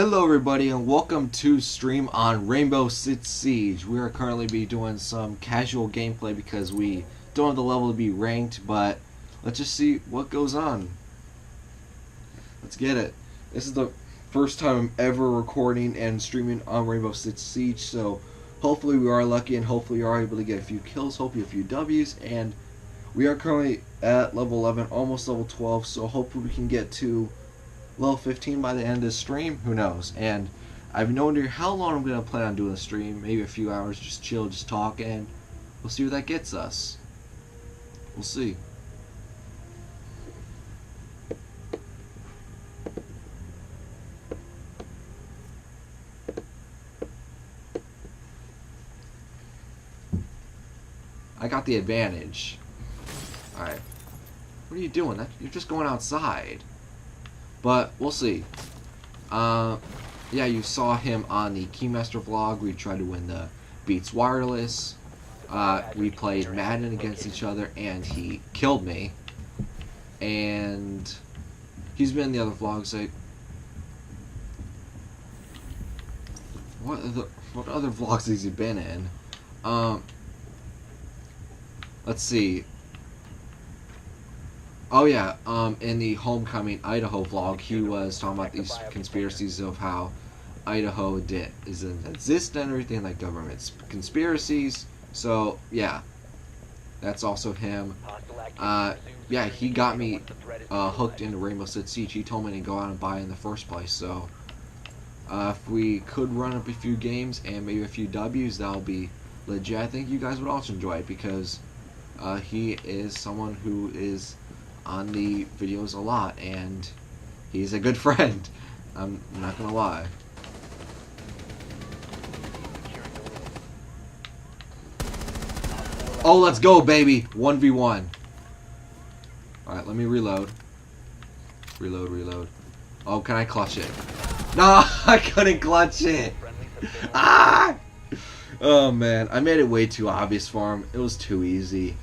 Hello everybody and welcome to stream on Rainbow Six Siege. We are currently be doing some casual gameplay because we don't have the level to be ranked, but let's just see what goes on. Let's get it. This is the first time I'm ever recording and streaming on Rainbow Six Siege, so hopefully we are lucky and hopefully we are able to get a few kills, hopefully a few W's, and we are currently at level 11, almost level 12, so hopefully we can get to level 15 by the end of this stream. Who knows? And I've no idea how long I'm going to plan on doing the stream. Maybe a few hours, just chill, just talk, and we'll see where that gets us. We'll see. I got the advantage. Alright. What are you doing? You're just going outside. But we'll see. Yeah, you saw him on the Keymaster vlog. We tried to win the Beats Wireless. We played Madden against each other, and he killed me. And he's been in the other vlogs. What other vlogs has he been in? Let's see. Oh yeah, in the Homecoming Idaho vlog, he was talking about these conspiracies of how Idaho doesn't exist and everything, like government conspiracies. So yeah, that's also him. Yeah, he got me hooked into Rainbow Six Siege. He told me to go out and buy it in the first place. So if we could run up a few games and maybe a few W's, that'll be legit. I think you guys would also enjoy it because he is someone who is on the videos a lot, and he's a good friend. I'm not gonna lie. Oh, let's go, baby! 1v1. Alright, let me reload. Reload. Oh, can I clutch it? No, I couldn't clutch it! Ah! Oh, man. I made it way too obvious for him. It was too easy.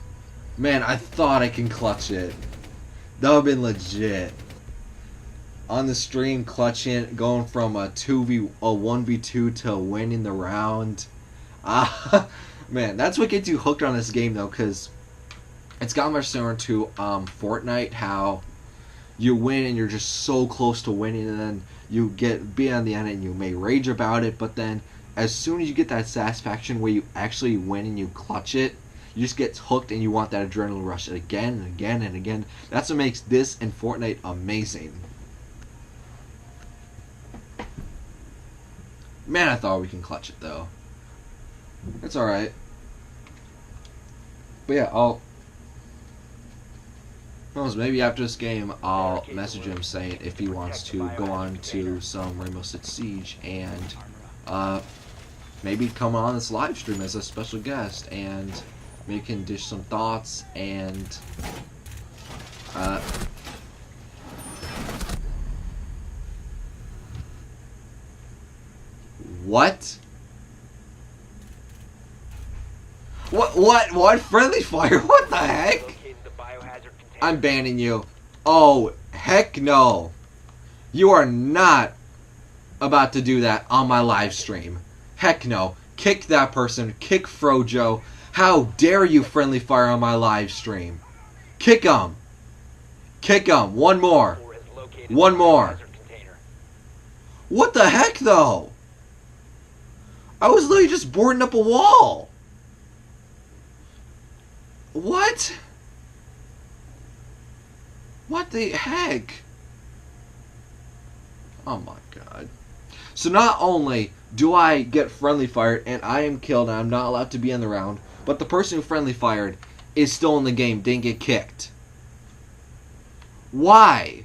Man, I thought I can clutch it. That would have been legit. On the stream, clutching, going from a 1v2 to winning the round. Man, that's what gets you hooked on this game, though, because it's got much similar to Fortnite, how you win and you're just so close to winning, and then you be on the end and you may rage about it, but then as soon as you get that satisfaction where you actually win and you clutch it, you just get hooked and you want that adrenaline rush again and again and again. That's what makes this and Fortnite amazing. Man, I thought we can clutch it though. It's alright. But yeah, maybe after this game I'll message him saying if he wants to go on to some Rainbow Six Siege and maybe come on this live stream as a special guest, and maybe can dish some thoughts and what friendly fire? What the heck? I'm banning you. Oh, heck no. You are not about to do that on my live stream. Heck no. Kick that person. Kick Frojo. How dare you friendly fire on my live stream? Kick him. Kick him. One more. One more. What the heck, though? I was literally just boarding up a wall. What? What the heck? Oh my god. So not only do I get friendly fired and I am killed and I'm not allowed to be in the round, but the person who friendly fired is still in the game, didn't get kicked. Why?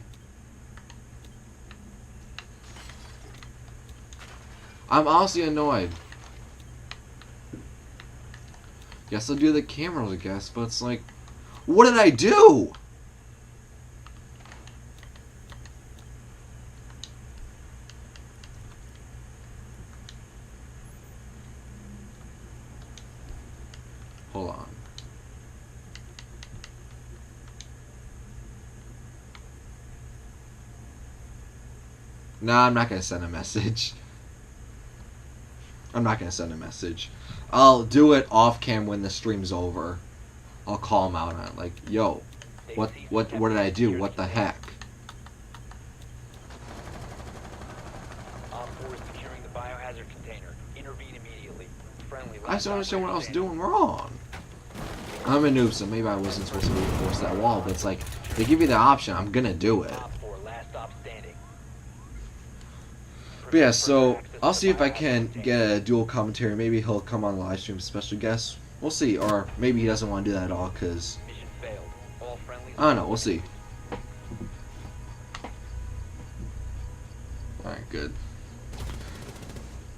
I'm honestly annoyed. Guess I'll do the cameras, I guess, but it's like, what did I do? Hold on. Nah, I'm not gonna send a message. I'm not gonna send a message. I'll do it off cam when the stream's over. I'll call him out on it, like, yo, what did I do? What the heck? I just don't understand what I was doing wrong. I'm a noob, so maybe I wasn't supposed to reinforce that wall, but it's like, they give you the option, I'm gonna do it. But yeah, so I'll see if I can get a dual commentary. Maybe he'll come on the live stream, special guest. We'll see, or maybe he doesn't want to do that at all, because I don't know. We'll see. All right, good.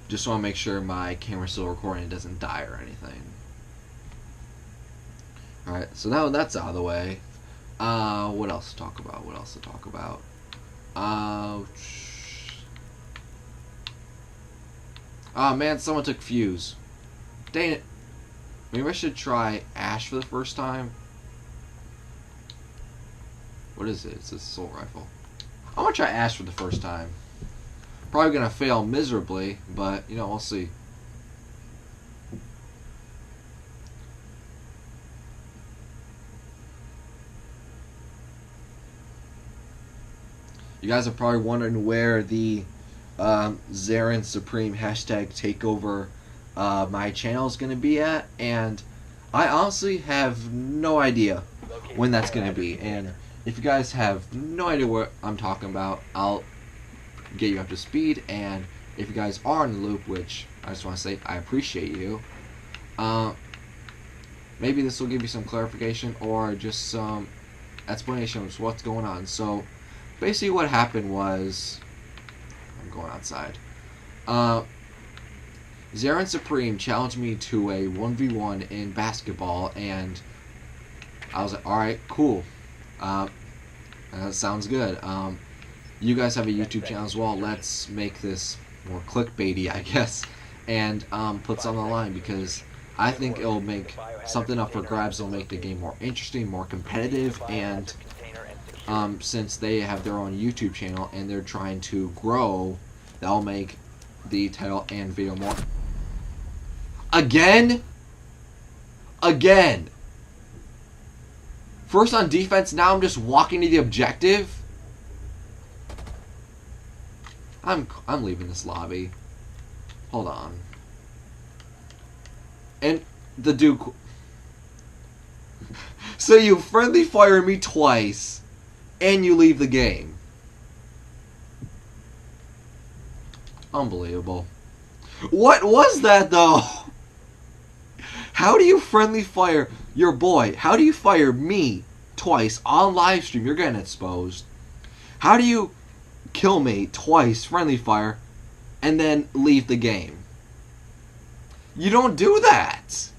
Just want to make sure my camera's still recording, it doesn't die or anything. All right, so now that's out of the way. What else to talk about? What else to talk about? Oh man, someone took fuse. Dang it. Maybe I should try Ash for the first time. What is it? It's a assault rifle. I'm gonna try Ash for the first time. Probably gonna fail miserably, but you know, we'll see. You guys are probably wondering where the Zarin Supreme hashtag takeover my channel is going to be at, and I honestly have no idea when that's going to be. And if you guys have no idea what I'm talking about, I'll get you up to speed. And if you guys are in the loop, which I just want to say I appreciate you, maybe this will give you some clarification or just some explanation of what's going on. So basically what happened was, I'm going outside. Zarin Supreme challenged me to a 1v1 in basketball, and I was like, alright, cool. That sounds good. You guys have a YouTube channel as well. Let's make this more clickbaity, I guess, and put something on the line, because I think it'll make something up for grabs. It'll make the game more interesting, more competitive, and since they have their own YouTube channel and they're trying to grow, that'll make the title and video more. Again? First on defense, now I'm just walking to the objective? I'm leaving this lobby. Hold on. And the Duke. So you friendly fire me twice, and you leave the game. Unbelievable. What was that, though? How do you friendly fire your boy? How do you fire me twice on live stream? You're getting exposed. How do you kill me twice, friendly fire, and then leave the game? You don't do that.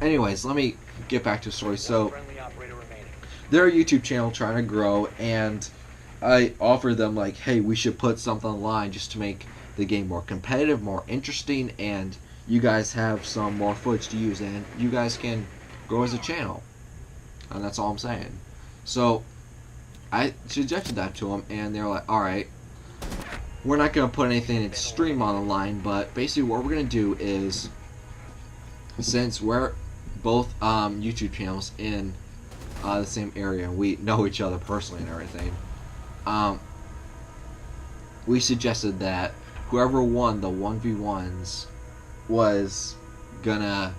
Anyways, let me get back to the story. So, they're a YouTube channel trying to grow, and I offered them, like, hey, we should put something online just to make the game more competitive, more interesting, and you guys have some more footage to use, and you guys can grow as a channel. And that's all I'm saying. So, I suggested that to them, and they were like, alright, we're not going to put anything extreme on the line, but basically what we're going to do is, since we're both YouTube channels in the same area, and we know each other personally and everything, we suggested that whoever won the 1v1s was gonna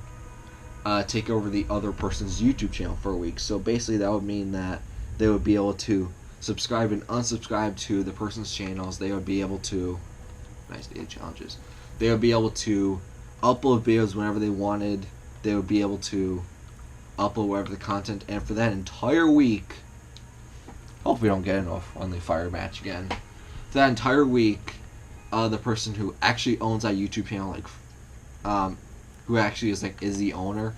take over the other person's YouTube channel for a week. So basically that would mean that they would be able to subscribe and unsubscribe to the person's channels. They would be able to, nice data challenges, they would be able to upload videos whenever they wanted. They would be able to upload whatever the content, and for that entire week, hope we don't get into a friendly fire match again. For that entire week, the person who actually owns that YouTube channel, like, who actually is the owner,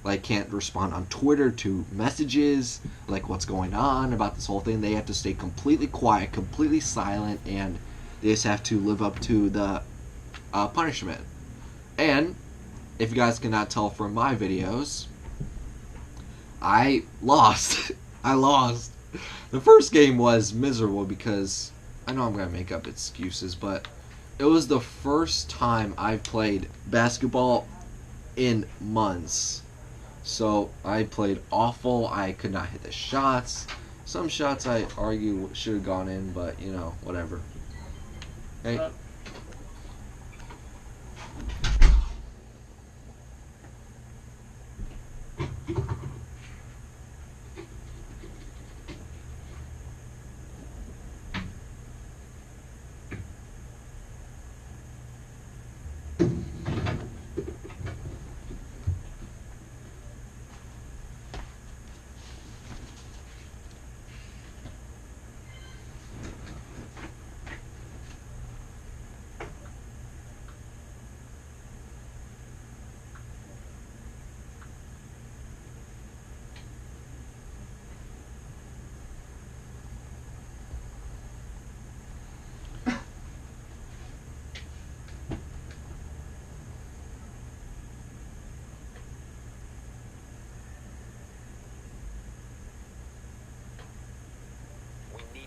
like, can't respond on Twitter to messages, like, what's going on about this whole thing. They have to stay completely quiet, completely silent, and they just have to live up to the punishment. And if you guys cannot tell from my videos, I lost. I lost. The first game was miserable because I know I'm gonna make up excuses, but it was the first time I've played basketball in months. So I played awful. I could not hit the shots. Some shots I argue should have gone in, but you know, whatever. Hey.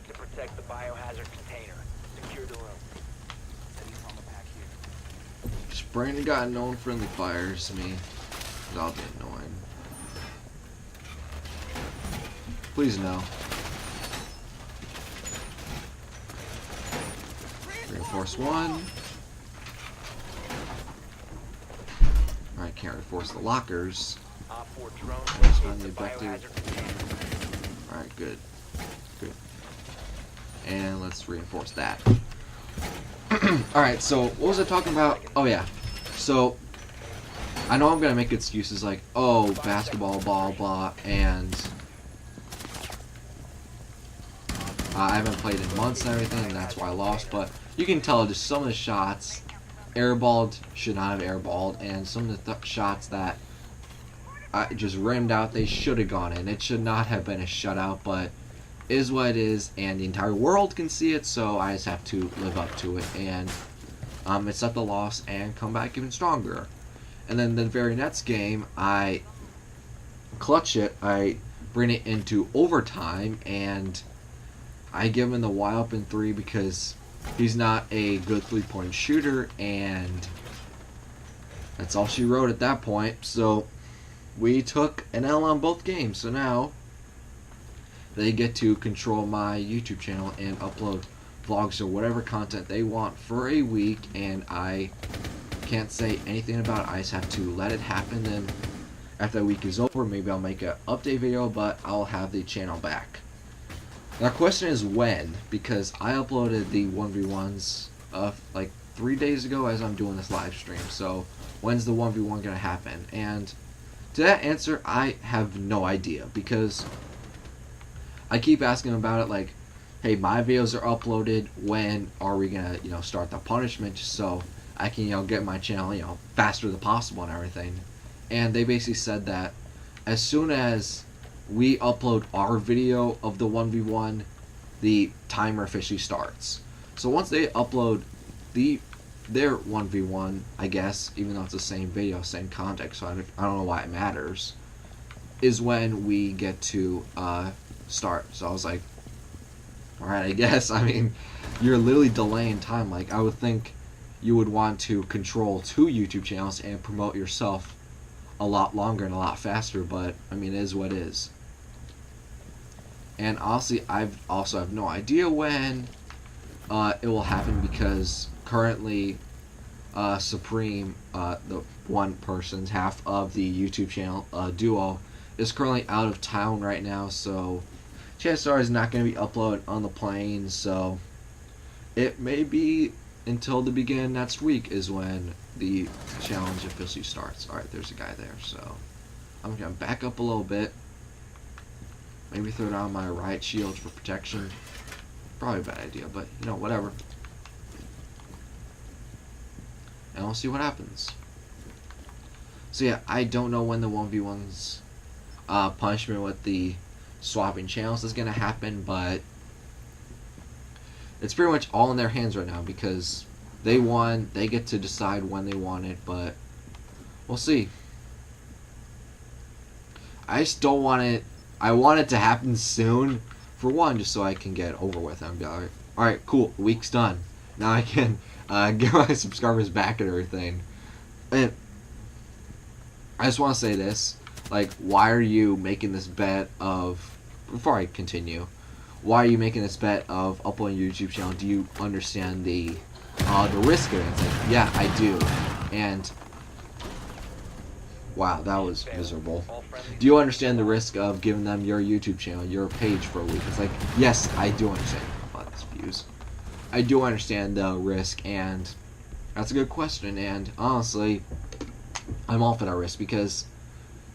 To protect the biohazard container. Secure the room. Heading on the pack here. Spraying a guy known friendly fires me. That'll be annoying. Please no. Reinforce one. Alright, can't reinforce the lockers. Let's find the objective. Alright, good. Good. And let's reinforce that. Alright, so what was I talking about? Oh yeah. So I know I'm gonna make excuses like, oh, basketball, blah blah, and I haven't played in months and everything, and that's why I lost, but you can tell just some of the shots airballed should not have airballed, and some of the shots that I just rimmed out, they should have gone in. It should not have been a shutout, but is what it is, and the entire world can see it, so I just have to live up to it and accept the loss and come back even stronger. And then the very next game, I clutch it, I bring it into overtime, and I give him the wide open 3 because he's not a good 3-point shooter, and that's all she wrote at that point. So we took an L on both games, so now they get to control my YouTube channel and upload vlogs or whatever content they want for a week, and I can't say anything about it. I just have to let it happen, and after that week is over, maybe I'll make an update video, but I'll have the channel back. Now, the question is when, because I uploaded the 1v1s like 3 days ago as I'm doing this live stream, so when's the 1v1 gonna happen? And to that answer, I have no idea, because I keep asking about it, like, hey, my videos are uploaded, when are we gonna, start the punishment, just so I can, get my channel, faster than possible and everything. And they basically said that as soon as we upload our video of the 1v1, the timer officially starts. So once they upload their 1v1, I guess, even though it's the same video, same context, so I don't know why it matters, is when we get to start. So I was like, alright, I guess. I mean, you're literally delaying time. Like, I would think you would want to control 2 YouTube channels and promote yourself a lot longer and a lot faster, but I mean, it is what it is. And honestly, I also have no idea when it will happen, because currently Supreme, the one person's half of the YouTube channel, Duo, is currently out of town right now, so chances are he's not going to be uploaded on the plane, so it may be until the beginning of next week is when the challenge officially starts. Alright, there's a guy there, so I'm going to back up a little bit. Maybe throw down my riot shield for protection. Probably a bad idea, but, whatever. And we'll see what happens. So yeah, I don't know when the 1v1's punishment with the swapping channels is going to happen, but it's pretty much all in their hands right now, because they won, they get to decide when they want it, but we'll see. I just don't want it, I want it to happen soon, for one, just so I can get it over with and be like, Alright, cool. The week's done. Now I can get my subscribers back and everything. And I just want to say this. Like, why are you making this bet of... Before I continue, why are you making this bet of uploading your YouTube channel? Do you understand the risk of it? It's like, yeah, I do. And... Wow, that was miserable. Do you understand the risk of giving them your YouTube channel, your page for a week? It's like, yes, I do understand. Wow, that's views. I do understand the risk, and that's a good question. And honestly, I'm all for that risk because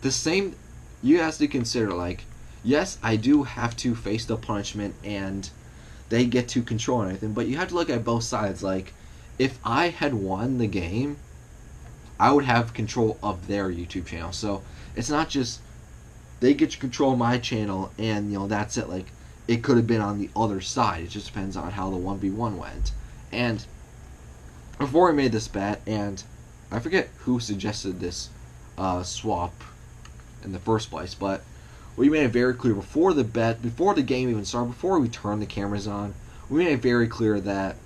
the same, you have to consider, like, yes, I do have to face the punishment, and they get to control anything. But you have to look at both sides. Like, if I had won the game, I would have control of their YouTube channel. So it's not just they get to control my channel and, you know, that's it. Like, it could have been on the other side. It just depends on how the 1v1 went. And before we made this bet, and I forget who suggested this swap in the first place, but we made it very clear before the bet, before the game even started, before we turned the cameras on, we made it very clear that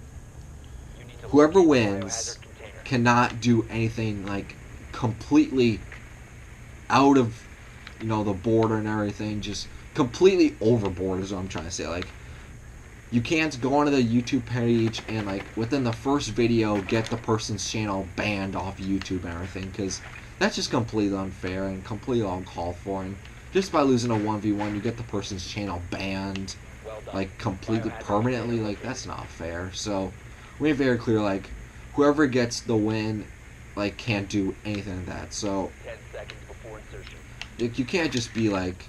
whoever wins cannot do anything like completely out of, you know, the border and everything, just completely overboard is what I'm trying to say. Like, you can't go onto the YouTube page and, like, within the first video get the person's channel banned off YouTube and everything, because that's just completely unfair and completely uncalled for. And just by losing a 1v1 you get the person's channel banned, like, completely permanently. Like, that's not fair. So we made it very clear, like, whoever gets the win, like, can't do anything like that. So 10 seconds before insertion. like, you can't just be like,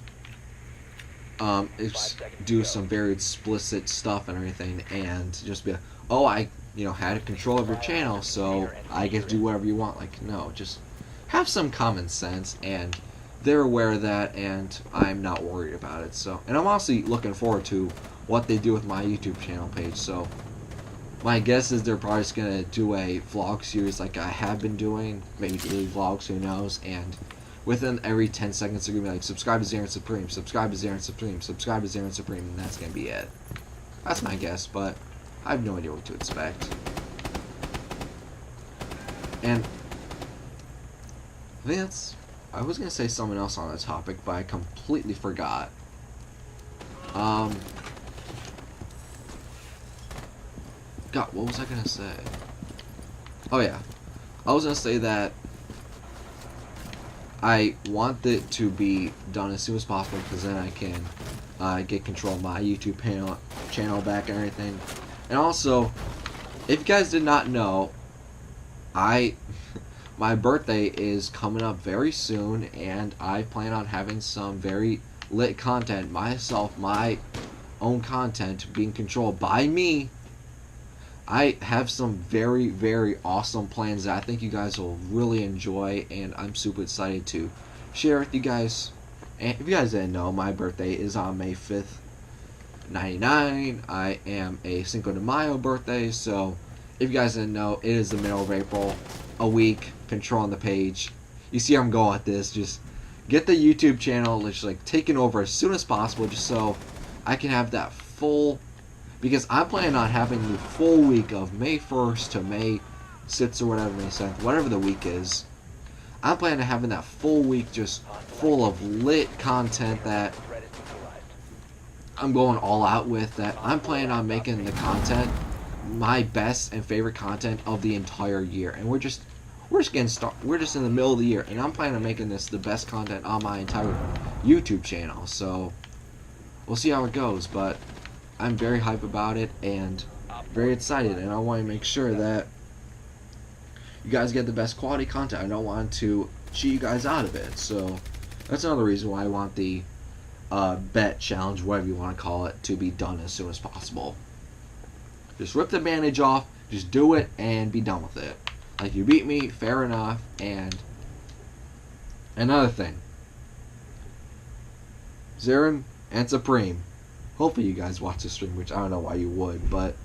do some very explicit stuff and everything, and just be like, oh, I, you know, had control of your channel, so I get to do whatever you want. Like, no, just have some common sense, and they're aware of that, and I'm not worried about it. So, and I'm honestly looking forward to what they do with my YouTube channel page. So my guess is they're probably just gonna do a vlog series like I have been doing, maybe daily vlogs, who knows, and within every 10 seconds they're gonna be like, subscribe to Zarin Supreme, subscribe to Zarin Supreme, subscribe to Zarin Supreme, and that's gonna be it. That's my guess, but I have no idea what to expect. And I think that's, I was gonna say something else on the topic, but I completely forgot. God, what was I gonna say? Oh yeah, I was gonna say that I want it to be done as soon as possible, because then I can get control of my YouTube channel back and everything. And also, if you guys did not know, my birthday is coming up very soon, and I plan on having some very lit content myself, my own content being controlled by me. I have some very, very awesome plans that I think you guys will really enjoy, and I'm super excited to share with you guys. And if you guys didn't know, my birthday is on May 5th, 99. I am a Cinco de Mayo birthday, so if you guys didn't know, it is the middle of April, a week, controlling the page. You see where I'm going with this. Just get the YouTube channel just like taken over as soon as possible, just so I can have that full, because I'm planning on having the full week of May 1st to May 6th or whatever, May 7th, whatever the week is. I'm planning on having that full week just full of lit content that I'm going all out with, that I'm planning on making the content my best and favorite content of the entire year. And we're just getting started. We're just in the middle of the year, and I'm planning on making this the best content on my entire YouTube channel. So we'll see how it goes, but I'm very hyped about it and very excited, and I want to make sure that you guys get the best quality content. I don't want to cheat you guys out of it. So that's another reason why I want the bet challenge, whatever you want to call it, to be done as soon as possible. Just rip the bandage off, just do it, and be done with it. Like, you beat me, fair enough. And another thing, Zarin and Supreme, hopefully you guys watch the stream, which I don't know why you would, but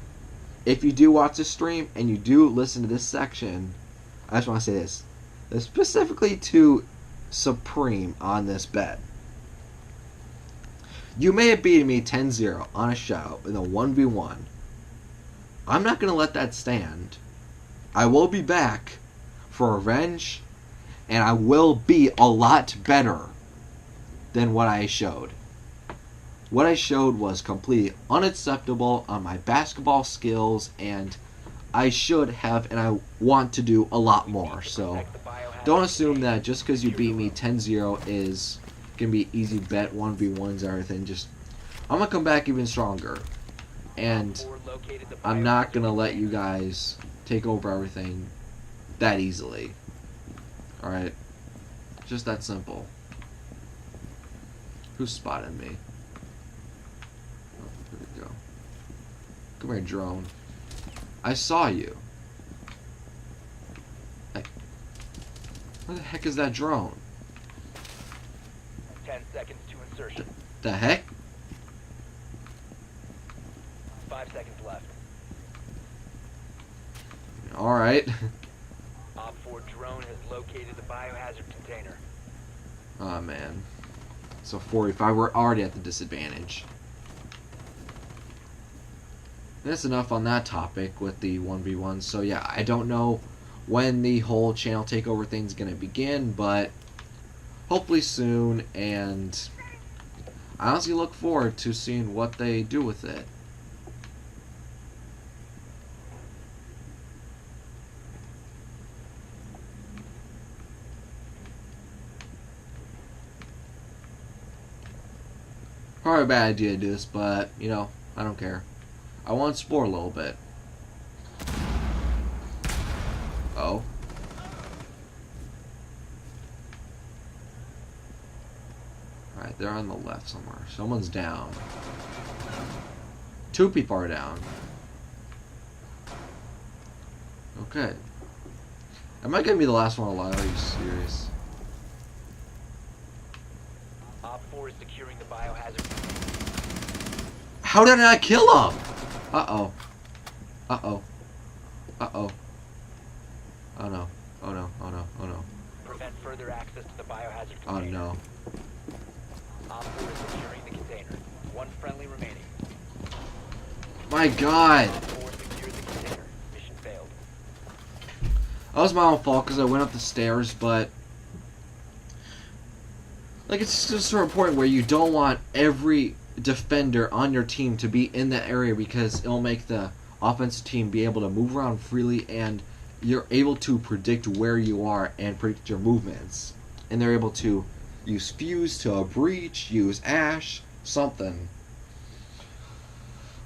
if you do watch the stream and you do listen to this section, I just want to say this specifically to Supreme on this bet. You may have beaten me 10-0 on a shout in a 1v1, I'm not going to let that stand. I will be back for revenge, and I will be a lot better than what I showed. What I showed was completely unacceptable on my basketball skills, and I should have and I want to do a lot more. So don't assume that just because you beat me 10-0 is going to be easy bet 1v1s or everything. Just, I'm going to come back even stronger. And I'm not going to let you guys take over everything that easily. Alright? Just that simple. Who spotted me? Oh, here we go. Come here, drone. I saw you. Hey. Where the heck is that drone? 10 seconds to insertion. The heck? 5 seconds left. Alright. Op 4 drone has located the biohazard container. Oh man. So 45, we're already at the disadvantage. That's enough on that topic with the 1v1. So yeah, I don't know when the whole channel takeover thing's gonna begin, but hopefully soon, and I honestly look forward to seeing what they do with it. Probably a bad idea to do this, but you know, I don't care. I want to explore a little bit. Oh. Alright, they're on the left somewhere. Someone's down. 2 people are down. Okay. Am I gonna be the last one alive? Are you serious? Op 4 is securing the biohazard. How did I not kill him? Uh-oh. Uh-oh. Uh-oh. Oh no. Oh no. Oh no. Oh no. Prevent further access to the biohazard Oh container. no. Op 4 is securing the container. 1 friendly remaining. My god. Op 4 secured the container. Mission failed. That was my own fault because I went up the stairs, but like, it's just so important where you don't want every defender on your team to be in that area, because it'll make the offensive team be able to move around freely, and you're able to predict where you are and predict your movements. And they're able to use fuse to a breach, use ash, something.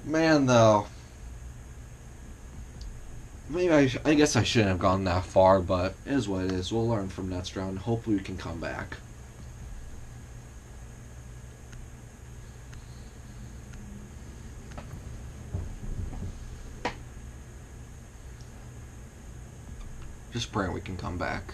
Man, though. Maybe I guess I shouldn't have gone that far, but it is what it is. We'll learn from next round. Hopefully we can come back. Just praying we can come back.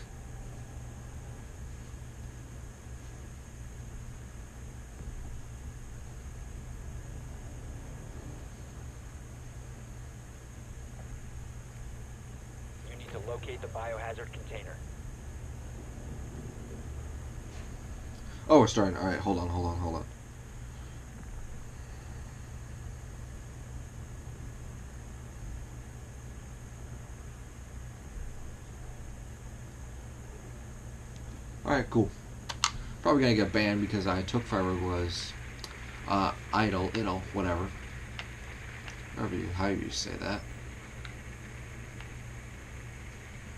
You need to locate the biohazard container. Oh, we're starting. Alright, hold on. Alright, cool. Probably gonna get banned because I took forever was idle, whatever. However you say that.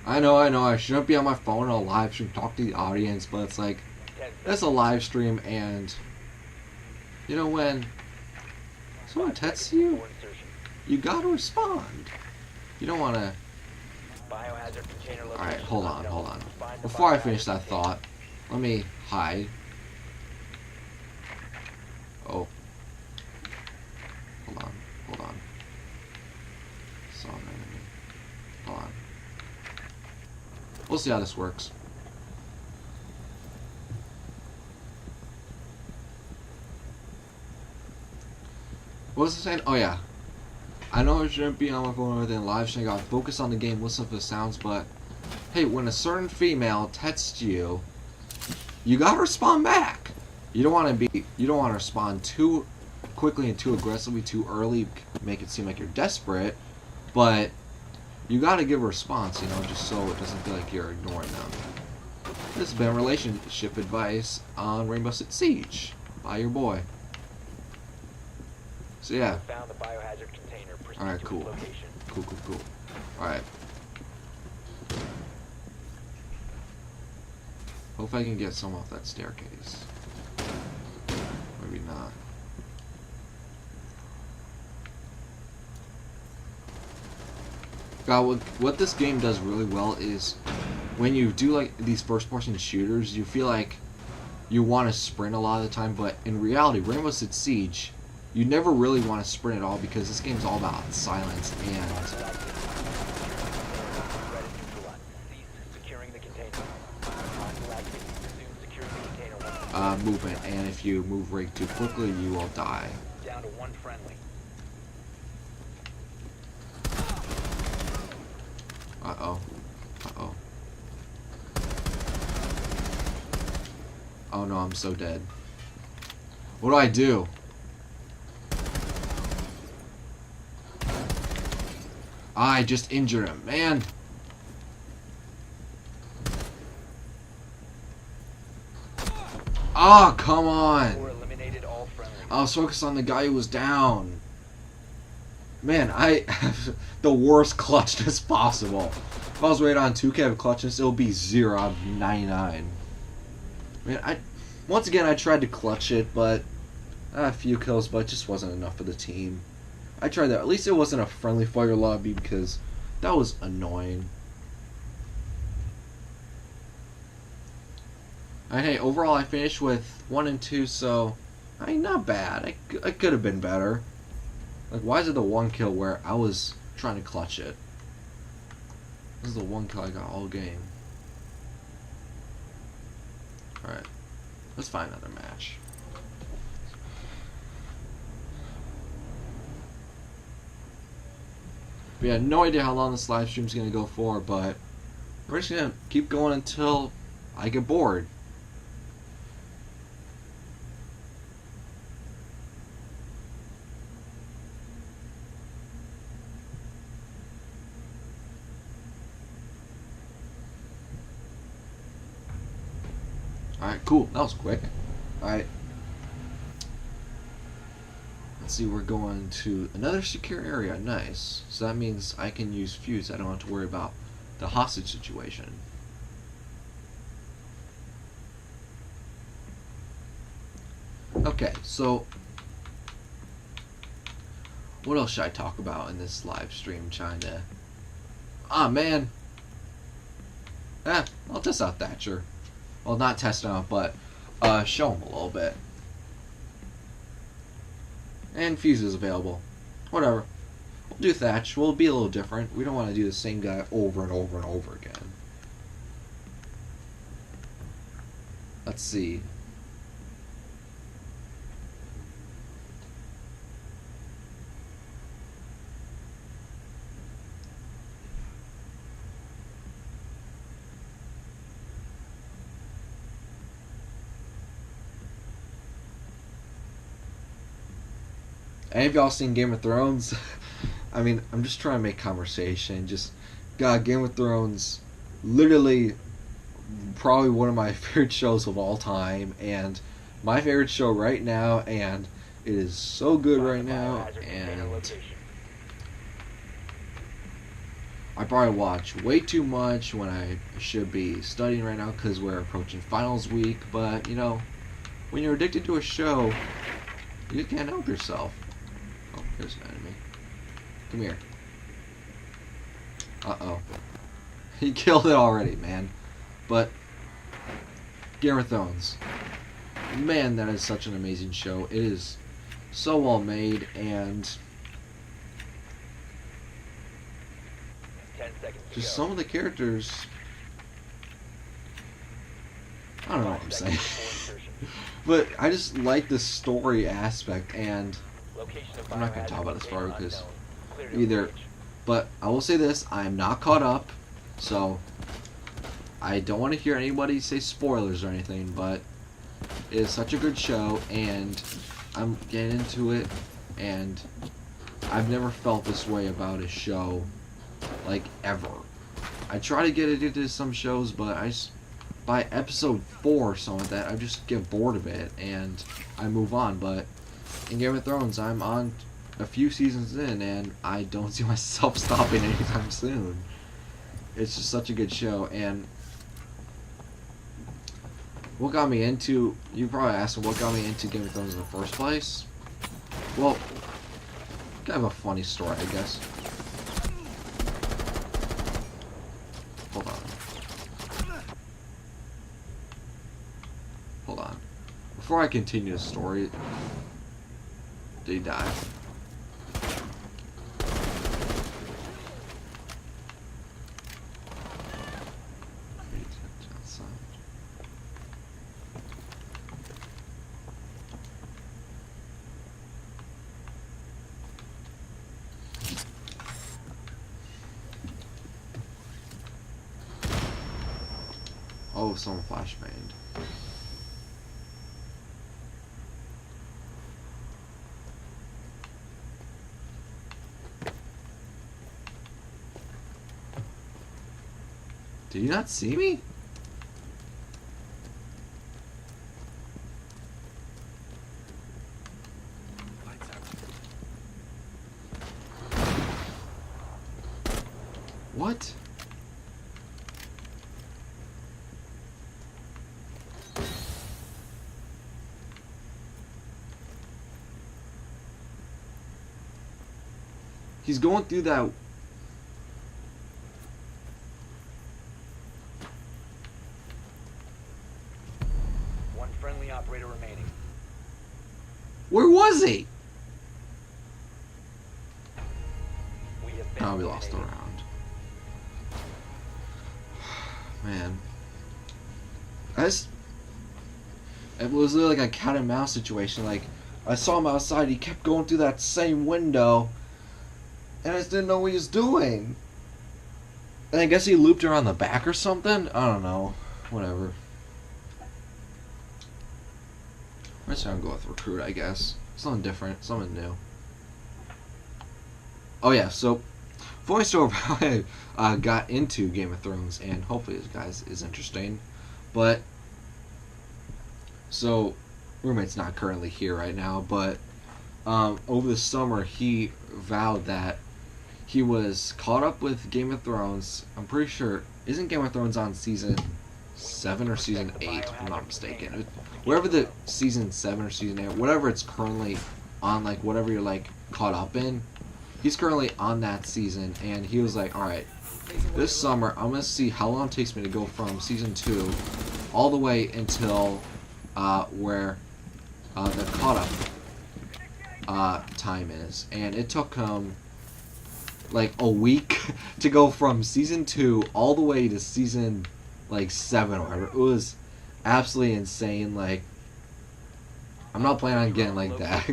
I know, I shouldn't be on my phone on a live stream, talk to the audience, but it's like, it's a live stream, and you know, when someone texts you, you gotta respond. You don't wanna. Biohazard container location. Alright, hold on. Before I finish that thought, let me hide. Oh. Hold on. Saw an enemy. Hold on. We'll see how this works. What was I saying? Oh yeah. I know I shouldn't be on my phone within live stream. I gotta focus on the game, listen for the sounds, but hey, when a certain female texts you, you gotta respond back. You don't want to respond too quickly and too aggressively too early, make it seem like you're desperate. but you gotta give a response, you know, just so it doesn't feel like you're ignoring them. This has been relationship advice on Rainbow Six Siege by your boy. So yeah. Found the biohazard container. Proceed Alright, to its cool. location. Cool. Alright. Hope I can get some off that staircase. Maybe not. God, what this game does really well is when you do like these first-person shooters, you feel like you want to sprint a lot of the time, but in reality, Rainbow Six Siege, you never really want to sprint at all because this game's all about silence and Securing the container. Hostile activity. Resume securing the container. movement. And if you move right too quickly, you will die. Down to one friendly. Uh-oh. Oh no, I'm so dead. What do I do? I just injured him, man. Oh, come on. Eliminated all friendly. I was focused on the guy who was down. Man, I have the worst clutchness possible. If I was rated on 2K of clutchness, it would be 0 out of 99. Man, once again I tried to clutch it, but I had a few kills, but it just wasn't enough for the team. I tried that. At least it wasn't a friendly fire lobby because that was annoying. And hey, overall I finished with 1 and 2, so I mean, not bad. I could have been better. Like, why is it the one kill where I was trying to clutch it? This is the one kill I got all game. Alright. Let's find another match. We had no idea how long this live stream is going to go for, but we're just going to keep going until I get bored. Alright, cool. That was quick. Alright. Let's see, we're going to another secure area. Nice. So that means I can use fuse. I don't have to worry about the hostage situation. Okay, so what else should I talk about in this live stream? Trying to... Ah, man. I'll test out Thatcher. Well, not test him out, but show him a little bit. And Fuse is available. Whatever. We'll do Thatch. We'll be a little different. We don't want to do the same guy over and over and over again. Let's see. Any of y'all seen Game of Thrones? I mean, I'm just trying to make conversation. Just, God, Game of Thrones, literally, probably one of my favorite shows of all time, and my favorite show right now, and it is so good right now, and I probably watch way too much when I should be studying right now because we're approaching finals week, but, you know, when you're addicted to a show, you can't help yourself. Oh, here's an enemy. Come here. Uh-oh. He killed it already, man. But, Game of Thrones. Man, that is such an amazing show. It is so well made, and 10 seconds to just go. some of the characters... I don't know what I'm saying. But I just like the story aspect, and I'm not going to talk about this far because either, but I will say this, I'm not caught up, so I don't want to hear anybody say spoilers or anything, but it is such a good show, and I'm getting into it, and I've never felt this way about a show, like, ever. I try to get into some shows, but by episode 4 or something like that, I just get bored of it, and I move on. But in Game of Thrones, I'm on a few seasons in, and I don't see myself stopping anytime soon. It's just such a good show, and what got me into, you probably asked me what got me into Game of Thrones in the first place? Well, kind of a funny story, I guess. Hold on. Hold on. Before I continue the story, did he die? Oh, someone flashbanged. Did you not see me? What? He's going through that. One friendly operator remaining. Where was he? We have been Oh, we lost the eliminated. round. Man. It was literally like a cat and mouse situation. Like, I saw him outside, he kept going through that same window, and I just didn't know what he was doing. And I guess he looped around the back or something? I don't know. Whatever. I'm just gonna go with recruit, I guess. Something different, something new. Oh yeah, so funny story about how I got into Game of Thrones, and hopefully this guys is interesting. But so roommate's not currently here right now, but over the summer he vowed that he was caught up with Game of Thrones. I'm pretty sure, isn't Game of Thrones on season 7 or season 8, if I'm not mistaken. Wherever the season 7 or season 8, whatever it's currently on, like whatever you're like caught up in, he's currently on that season, and he was like, alright, this summer I'm going to see how long it takes me to go from season 2 all the way until where the caught up time is. And it took him like a week to go from season 2 all the way to season like 7 or whatever. It was absolutely insane. Like, I'm not planning on getting like that.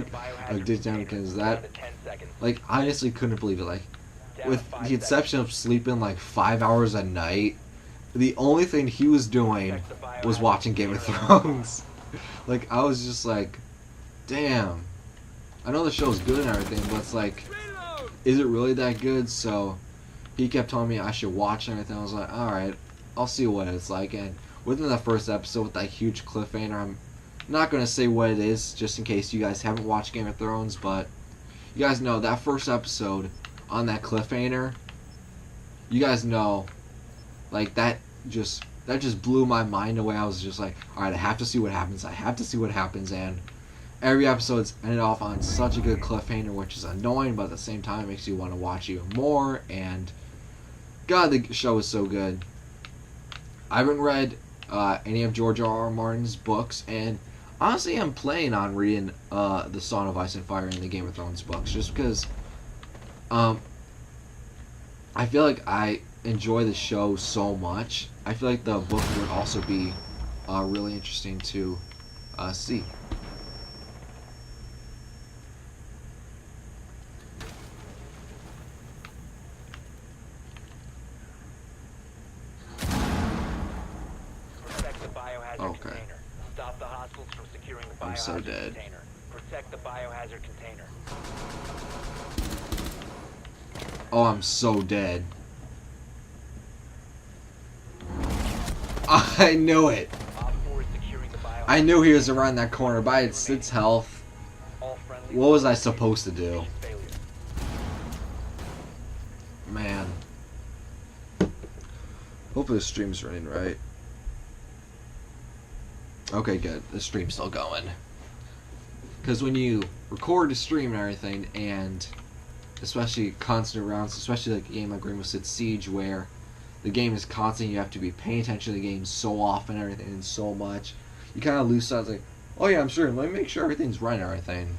Like, ditch down, because that, like, I honestly couldn't believe it. Like, with the exception of sleeping like 5 hours a night, the only thing he was doing was watching Game of Thrones. Like, I was just like, damn. I know the show's good and everything, but it's like, is it really that good? So he kept telling me I should watch and everything. I was like, alright, I'll see what it's like. And within the first episode with that huge cliffhanger, I'm not going to say what it is, just in case you guys haven't watched Game of Thrones, but you guys know that first episode on that cliffhanger, you guys know, like, that just blew my mind away. I was just like, alright, I have to see what happens. I have to see what happens. And every episode's ended off on such a good cliffhanger, which is annoying, but at the same time it makes you want to watch even more. And God, the show is so good. I haven't read any of George R.R. Martin's books, and honestly I'm planning on reading the Song of Ice and Fire and the Game of Thrones books, just because I feel like I enjoy the show so much. I feel like the book would also be really interesting to see. Okay. Stop the hostiles from securing the I'm so biohazard dead. container. Protect the biohazard container. Oh, I'm so dead. I knew it. Op 4 is securing the biohazard. I knew he was around that corner, but it's health. All friendly What was I supposed to do? mission failure. Man. Hopefully the stream's running right. Okay, good. The stream's still going. Because when you record a stream and everything, and especially constant rounds, especially like a game like Rainbow Six Siege, where the game is constant, you have to be paying attention to the game so often and everything and so much, you kind of lose sight. Like, oh yeah, I'm sure. Let me make sure everything's right and everything.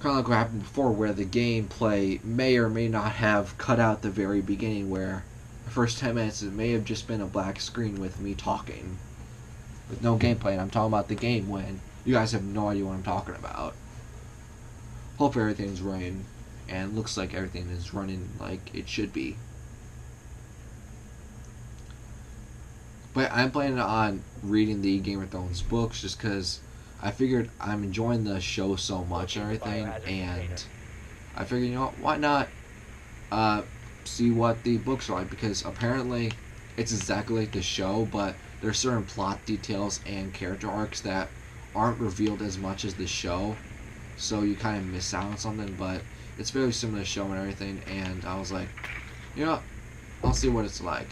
Kind of like what happened before, where the gameplay may or may not have cut out the very beginning, where the first 10 minutes it may have just been a black screen with me talking, with no gameplay, and I'm talking about the game when you guys have no idea what I'm talking about. Hope everything's running, and looks like everything is running like it should be. But I'm planning on reading the Game of Thrones books just because I figured I'm enjoying the show so much and everything, and I figured, you know what, why not see what the books are like, because apparently it's exactly like the show, but there's certain plot details and character arcs that aren't revealed as much as the show, so you kind of miss out on something, but it's very similar to the show and everything, and I was like, you know, I'll see what it's like.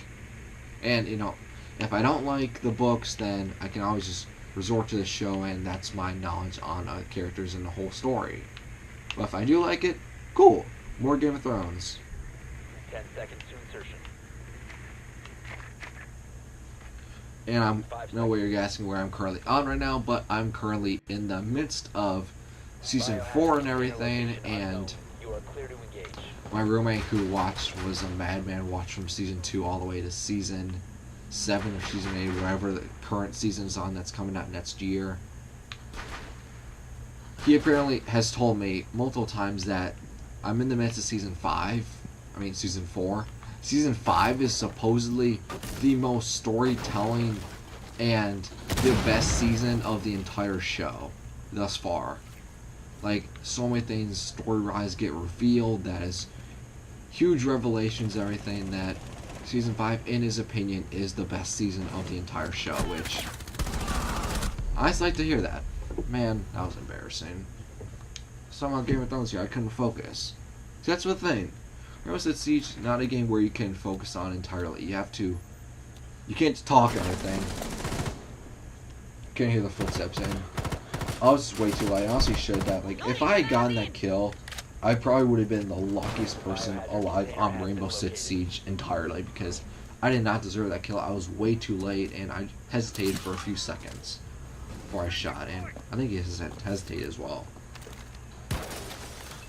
And, you know, if I don't like the books, then I can always just resort to the show, and that's my knowledge on characters and the whole story. But if I do like it, cool. More Game of Thrones. 10 seconds to insertion. And I know what you're asking where I'm currently on right now, but I'm currently in the midst of Season 4 and everything, and You are clear to engage. my roommate who watched was a madman, watched from Season 2 all the way to Season 7 or Season 8, wherever the current season's on that's coming out next year. He apparently has told me multiple times that I'm in the midst of Season 4. Season 5 is supposedly the most storytelling and the best season of the entire show thus far. Like, so many things story-wise get revealed, that is huge revelations, everything, that Season 5, in his opinion, is the best season of the entire show, which I just like to hear that. Man, that was embarrassing. Somehow Game of Thrones here, I couldn't focus. See, that's the thing. Rainbow Six Siege is not a game where you can focus on entirely. You can't just talk anything. Can't hear the footsteps in. I was just way too late. I honestly showed that. Like, if I had gotten that kill, I probably would have been the luckiest person alive on Rainbow Six Siege entirely, because I did not deserve that kill. I was way too late, and I hesitated for a few seconds before I shot, and I think he hesitated as well.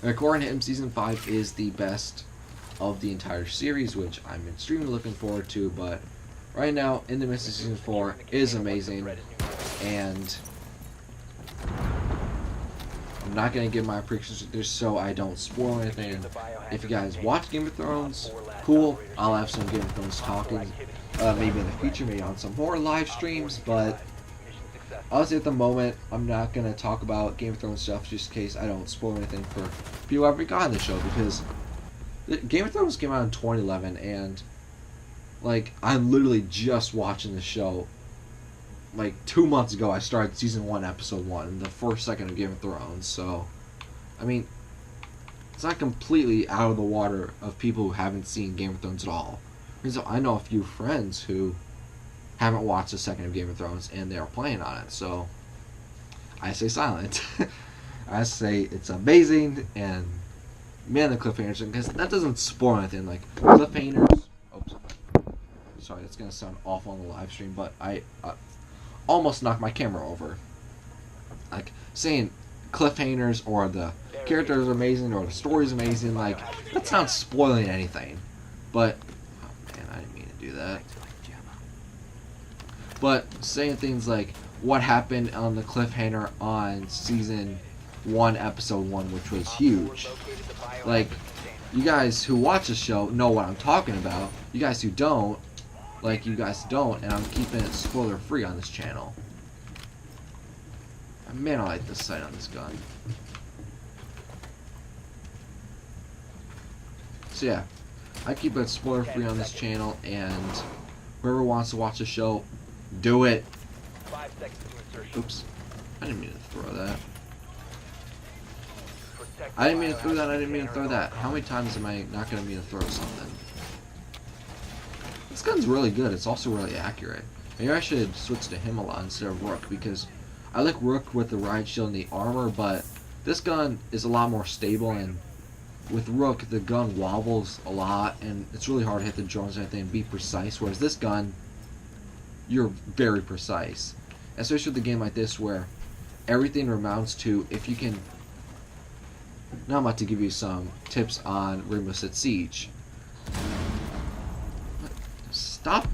And according to him, Season 5 is the best of the entire series, which I'm extremely looking forward to, but right now, in the midst of Season 4 is amazing, and I'm not going to give my predictions just so I don't spoil anything. If you guys watch Game of Thrones, cool, I'll have some Game of Thrones talking, maybe in the future, maybe on some more live streams, but honestly at the moment, I'm not going to talk about Game of Thrones stuff just in case I don't spoil anything for people who haven't gotten the show, because Game of Thrones came out in 2011, and like, I'm literally just watching the show. Like, 2 months ago, I started Season 1, Episode 1, the first second of Game of Thrones, so, I mean, it's not completely out of the water of people who haven't seen Game of Thrones at all. Because I know a few friends who haven't watched a second of Game of Thrones, and they're playing on it, so I stay silent. I say it's amazing, and man, the cliffhangers, because that doesn't spoil anything. Like, cliffhangers, oops, sorry, that's gonna sound awful on the live stream, but I almost knocked my camera over. Like, saying cliffhangers or the characters are amazing or the story's amazing, like, that's not spoiling anything. But, oh man, I didn't mean to do that. But saying things like what happened on the cliffhanger on Season 1, Episode 1, which was huge. Like, you guys who watch the show know what I'm talking about. You guys who don't, like, you guys don't, and I'm keeping it spoiler free on this channel. Man, I like the sight on this gun. So yeah, I keep it spoiler free on this channel, and whoever wants to watch the show, do it. 5 seconds to insertion. Oops, I didn't mean to throw that. Protect I didn't the mean to throw that. I didn't mean to biohazard throw container that. How many times am I not gonna mean to throw something? This gun's really good. It's also really accurate. Maybe I should switch to him a lot instead of Rook, because I like Rook with the riot shield and the armor, but this gun is a lot more stable, and with Rook the gun wobbles a lot and it's really hard to hit the drones and everything and be precise, whereas this gun, you're very precise. Especially with a game like this where everything amounts to, if you can... Now I'm about to give you some tips on Rainbow Six Siege. Stop.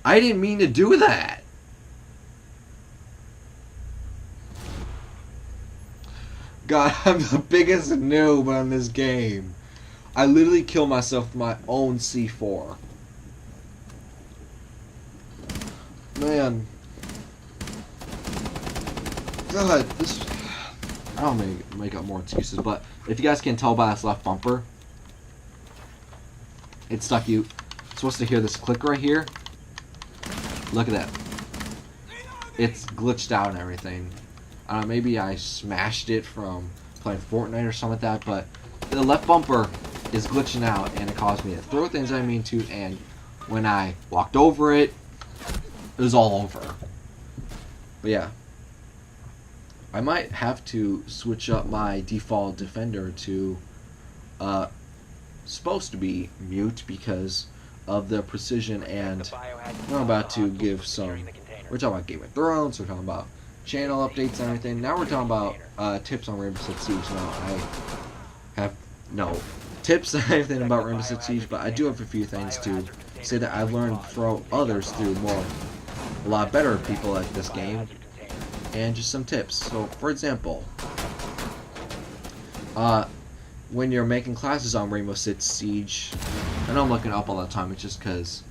I didn't mean to do that. God, I'm the biggest noob on this game. I literally killed myself with my own C4. Man. God, this... I don't make up more excuses, but if you guys can tell by this left bumper, it's stuck. You're supposed to hear this click right here. Look at that. It's glitched out and everything. I don't know, maybe I smashed it from playing Fortnite or something like that, but the left bumper is glitching out and it caused me to throw things I didn't mean to, and when I walked over it, it was all over. But yeah. I might have to switch up my default defender to supposed to be mute because of the precision, and we're about to give some... We're talking about Game of Thrones, we're talking about channel updates and everything. Now we're talking about tips on Rainbow Six Siege. Now I have no tips or anything about Rainbow Six Siege, but I do have a few things to say that I've learned from others through a lot better people at this game, and just some tips. So for example, when you're making classes on Rainbow Six Siege, I know I'm looking up all the time, it's just because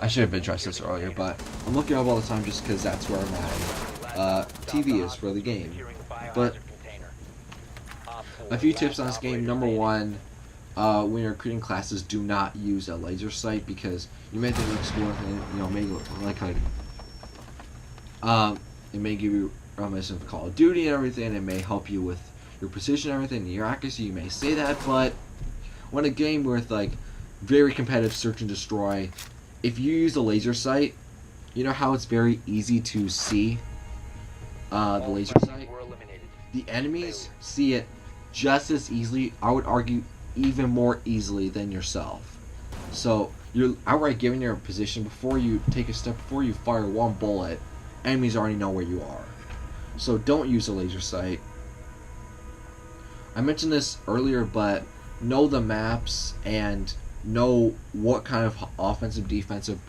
I should have addressed this earlier, but I'm looking up all the time just because that's where my TV is for the game. But a few tips on this game. Number one, when you're creating classes, do not use a laser sight, because you may think it looks cool and, you know, maybe like it may give you reminiscent of Call of Duty and everything. It may help you with your precision and everything, and your accuracy. You may say that, but when a game with like very competitive search and destroy, if you use a laser sight, you know how it's very easy to see the laser sight? The enemies see it just as easily, I would argue even more easily than yourself. So you're outright giving your position before you take a step, before you fire one bullet, enemies already know where you are. So don't use a laser sight. I mentioned this earlier, but know the maps and know what kind of offensive, defensive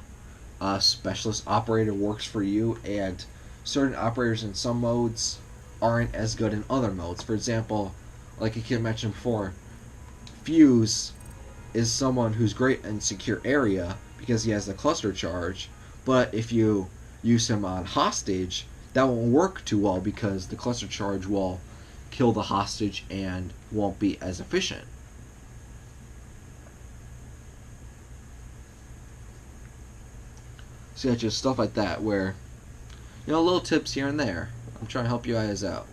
specialist operator works for you, and certain operators in some modes aren't as good in other modes. For example, like a kid mentioned before, Fuse is someone who's great in secure area because he has the cluster charge, but if you use him on hostage, that won't work too well because the cluster charge will kill the hostage and won't be as efficient. So yeah, just stuff like that where, you know, little tips here and there. I'm trying to help you guys out.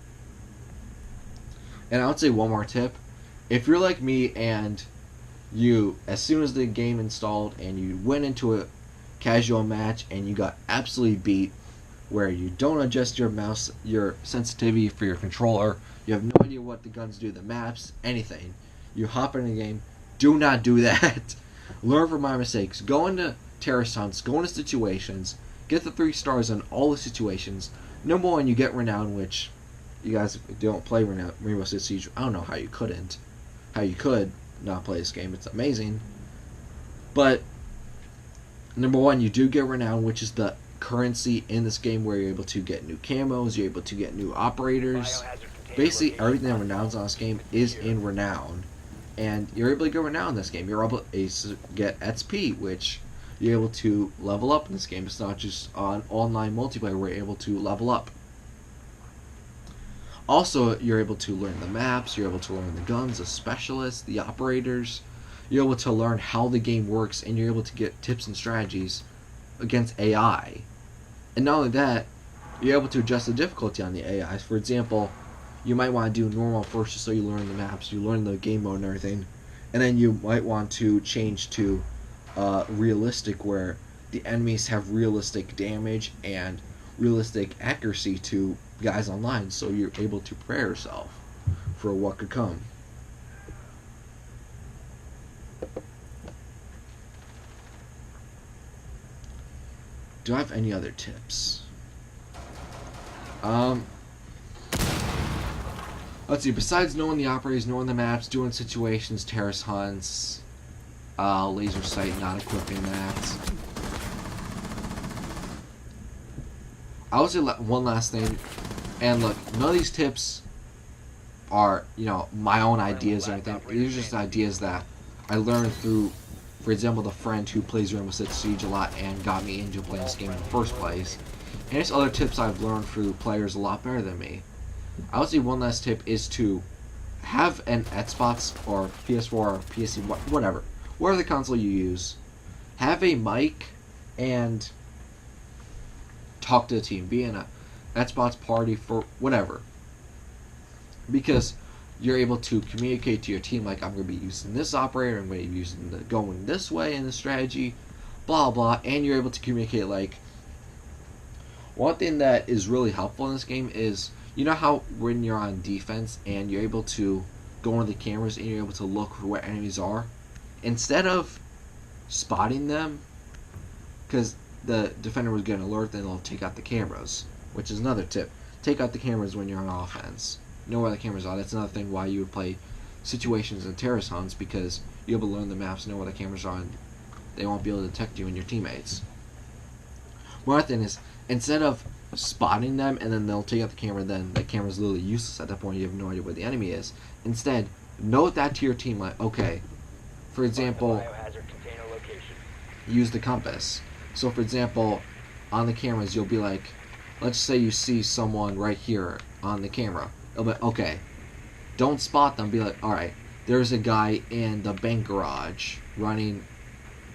And I would say one more tip. If you're like me and you, as soon as the game installed and you went into a casual match and you got absolutely beat, where you don't adjust your mouse, your sensitivity for your controller, you have no idea what the guns do, the maps, anything, you hop in the game, do not do that. Learn from my mistakes. Go into terrorist hunts, go into situations, get the 3 stars on all the situations. Number one, you get renown, which you guys don't play Rainbow Six Siege. I don't know how you couldn't. How you could not play this game. It's amazing. But number one, you do get renown, which is the currency in this game where you're able to get new camos, you're able to get new operators. Basically, everything that renowns on this game is in renown. And you're able to get renown in this game. You're able to get XP, which you're able to level up in this game. It's not just on online multiplayer where you're able to level up. Also, you're able to learn the maps, you're able to learn the guns, the specialists, the operators. You're able to learn how the game works, and you're able to get tips and strategies against AI. And not only that, you're able to adjust the difficulty on the AIs. For example, you might want to do normal first just so you learn the maps, you learn the game mode and everything. And then you might want to change to realistic, where the enemies have realistic damage and realistic accuracy to guys online, so you're able to prepare yourself for what could come. Do I have any other tips? Let's see, besides knowing the operators, knowing the maps, doing situations, terrorist hunts, laser sight, not equipping that. I would say one last thing, and look, none of these tips are, my own ideas or anything. These are just ideas that I learned through, for example, the friend who plays Rainbow Six Siege a lot and got me into playing this game in the first place. And there's other tips I've learned through players a lot better than me. I would say one last tip is to have an Xbox or PS4 or PC, whatever the console you use, have a mic and talk to the team. Be in a Xbox party for whatever. Because you're able to communicate to your team, like, I'm going to be using this operator, I'm going to be going this way in the strategy, blah blah, and you're able to communicate. Like, one thing that is really helpful in this game is, you know how when you're on defense and you're able to go into the cameras and you're able to look for where enemies are, instead of spotting them, because the defender was getting alert, then they'll take out the cameras, which is another tip. Take out the cameras when you're on offense. Know where the cameras are. That's another thing why you would play situations and terrorist hunts, because you're able to learn the maps, know where the cameras are, and they won't be able to detect you and your teammates. One other thing is, instead of spotting them and then they'll take out the camera, then the camera's literally useless at that point, you have no idea where the enemy is. Instead, note that to your team, like, okay, for example, use the compass. So for example, on the cameras you'll be like, let's say you see someone right here on the camera. It'll be, okay, don't spot them, be like, alright, there's a guy in the bank garage running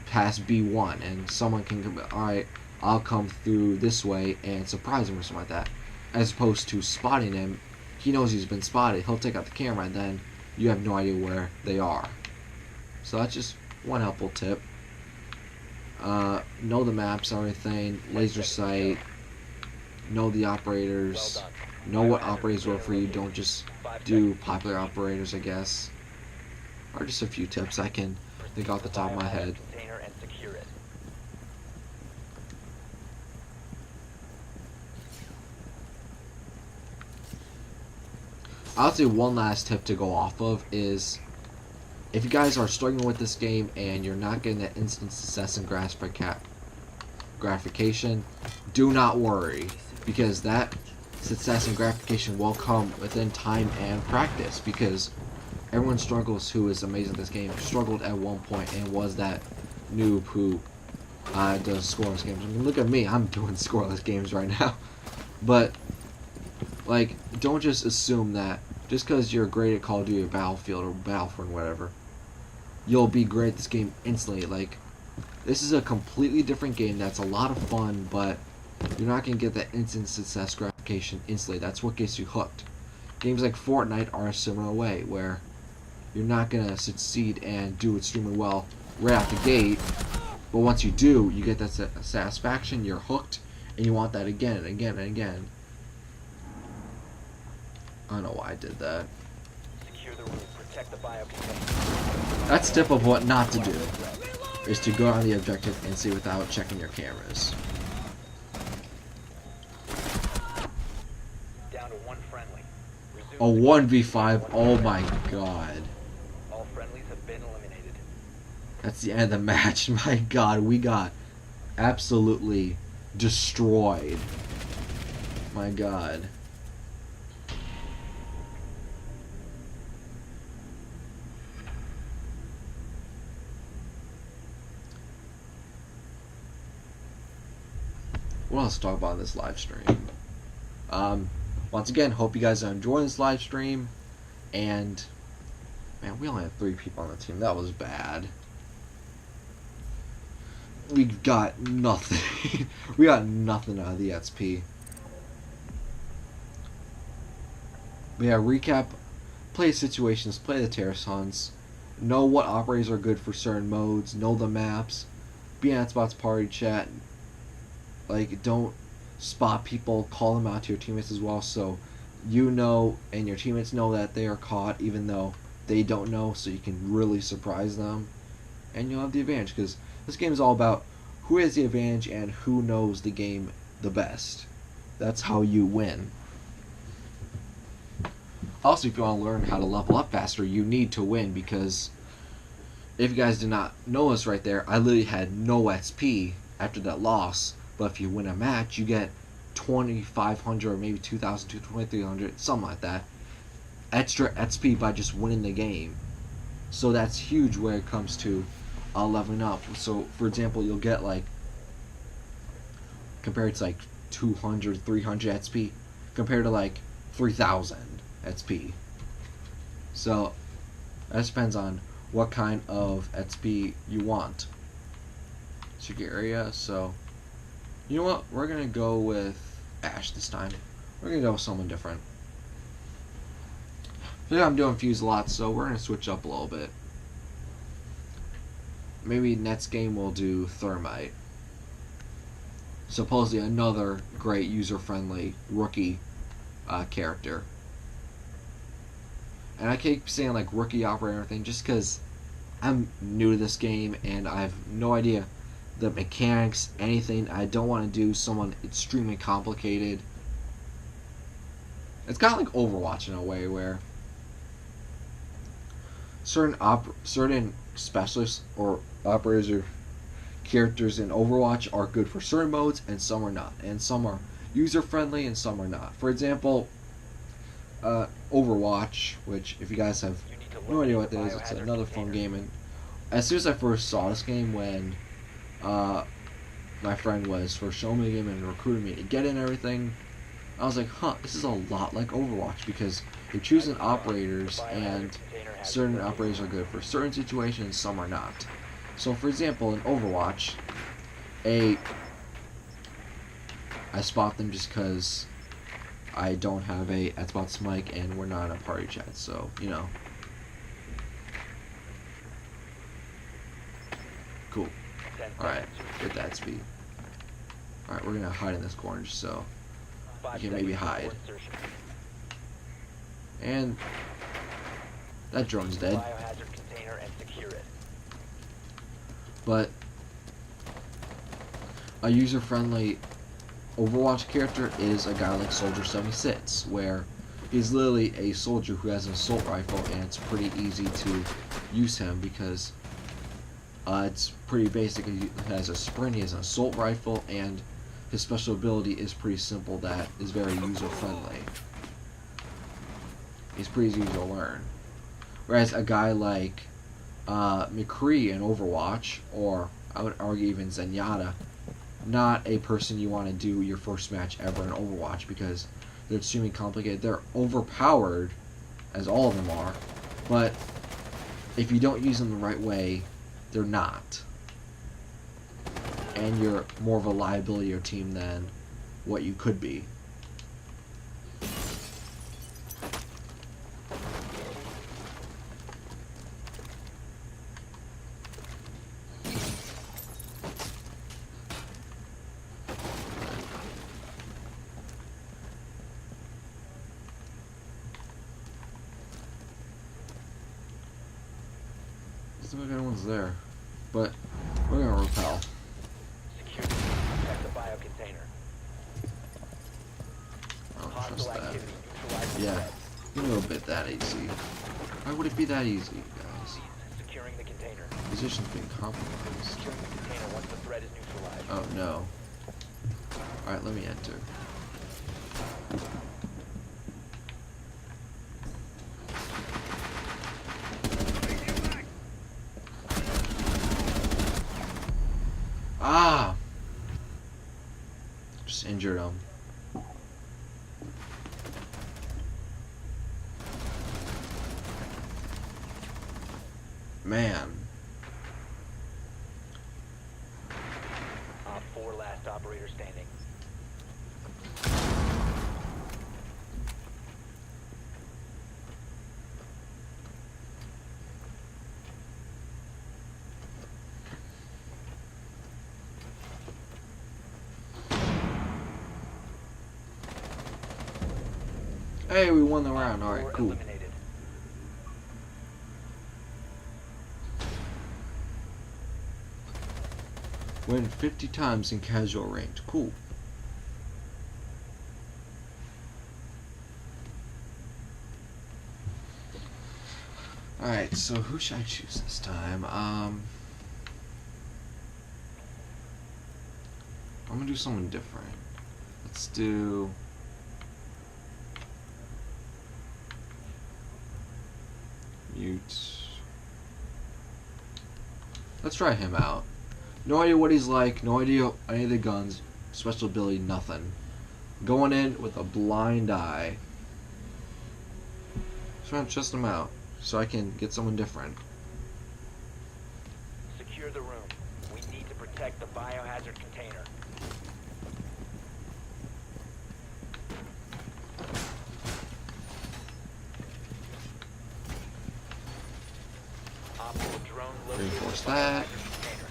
past B1, and someone can come, alright, I'll come through this way and surprise him or something like that. As opposed to spotting him, he knows he's been spotted, he'll take out the camera, and then you have no idea where they are. So that's just one helpful tip. Know the maps, everything, laser sight, know the operators, know what operators work for you, don't just do popular operators, I guess. Or just a few tips I can think off the top of my head. I'll say one last tip to go off of is, if you guys are struggling with this game and you're not getting that instant success and gratification, do not worry, because that success and gratification will come within time and practice, because everyone struggles who is amazing at this game struggled at one point and was that noob who does scoreless games. I mean, look at me, I'm doing scoreless games right now. But, like, don't just assume that just because you're great at Call of Duty or Battlefield or Battlefront or whatever, you'll be great at this game instantly. Like, this is a completely different game that's a lot of fun, but you're not going to get that instant success gratification instantly. That's what gets you hooked. Games like Fortnite are a similar way, where you're not going to succeed and do extremely well right out the gate, but once you do, you get that satisfaction, you're hooked, and you want that again and again and again. I don't know why I did that. That's tip of what not to do, is to go on the objective and see without checking your cameras. Down to one friendly. A 1v5, oh my god. All friendlies have been eliminated. That's the end of the match. My god, we got absolutely destroyed. My god. What else to talk about in this live stream? once again, hope you guys are enjoying this live stream. And man, we only had 3 people on the team. That was bad. We got nothing. We got nothing out of the XP. But yeah, recap. Play situations. Play the terrace hunts. Know what operators are good for certain modes. Know the maps. Be in Spots party chat. Like, don't spot people. Call them out to your teammates as well, so you know and your teammates know that they are caught, even though they don't know. So you can really surprise them, and you'll have the advantage, because this game is all about who has the advantage and who knows the game the best. That's how you win. Also, if you want to learn how to level up faster, you need to win, because if you guys did not know this right there, I literally had no XP after that loss. But if you win a match, you get 2,500 or maybe 2,000, 2,300, something like that, extra XP by just winning the game. So that's huge when it comes to leveling up. So, for example, you'll get like, compared to like 200, 300 XP, compared to like 3,000 XP. So that depends on what kind of XP you want. Secret area. So you know what? We're gonna go with Ash this time. We're gonna go with someone different. Yeah, I'm doing Fuse a lot, so we're gonna switch up a little bit. Maybe next game we'll do Thermite. Supposedly another great user-friendly rookie character. And I keep saying like rookie operator and everything just because I'm new to this game and I have no idea the mechanics, anything. I don't want to do someone extremely complicated. It's kind of like Overwatch in a way, where certain specialists or operators or characters in Overwatch are good for certain modes and some are not, and some are user friendly and some are not. For example, Overwatch, which if you guys have no idea what that is, it's another fun game. And as soon as I first saw this game, when my friend was first showing me the game and recruiting me to get in and everything, I was like, huh, this is a lot like Overwatch, because you're choosing operators, and certain operators are good for certain situations, some are not. So for example, in Overwatch, I spot them just because I don't have a Xbox mic and we're not in a party chat, so, you know. Cool. Alright, get that speed. Alright, we're gonna hide in this corner just so we can maybe hide. And that drone's dead. But a user-friendly Overwatch character is a guy like Soldier 76, where he's literally a soldier who has an assault rifle, and it's pretty easy to use him because it's pretty basic. He has a sprint, he has an assault rifle, and his special ability is pretty simple, that is very user-friendly. He's pretty easy to learn. Whereas a guy like McCree in Overwatch, or I would argue even Zenyatta, not a person you want to do your first match ever in Overwatch, because they're extremely complicated. They're overpowered, as all of them are, but if you don't use them the right way, they're not. And you're more of a liability to your team than what you could be. Doesn't look like anyone's there, but we're gonna repel. Security. Protect the bio container. I don't trust Hostile that. activity. Neutralize the Yeah, threat. you know a bit that easy. Why would it be that easy, guys? Securing the container. Position's being compromised. Securing the container once the threat is neutralized. Oh no. Alright, let me enter. Ah! Just injured him. Man. Op 4 last operator standing. Hey, we won the round. Op Alright, 4 cool. eliminated. Win 50 times in casual range. Cool. Alright, so who should I choose this time? I'm gonna do someone different. Let's do... Mute. Let's try him out. No idea what he's like, no idea any of the guns, special ability, nothing. Going in with a blind eye. Just trying to test him out so I can get someone different. Secure the room. We need to protect the biohazard container. Op 4 drone located Reinforce the that. biohazard container.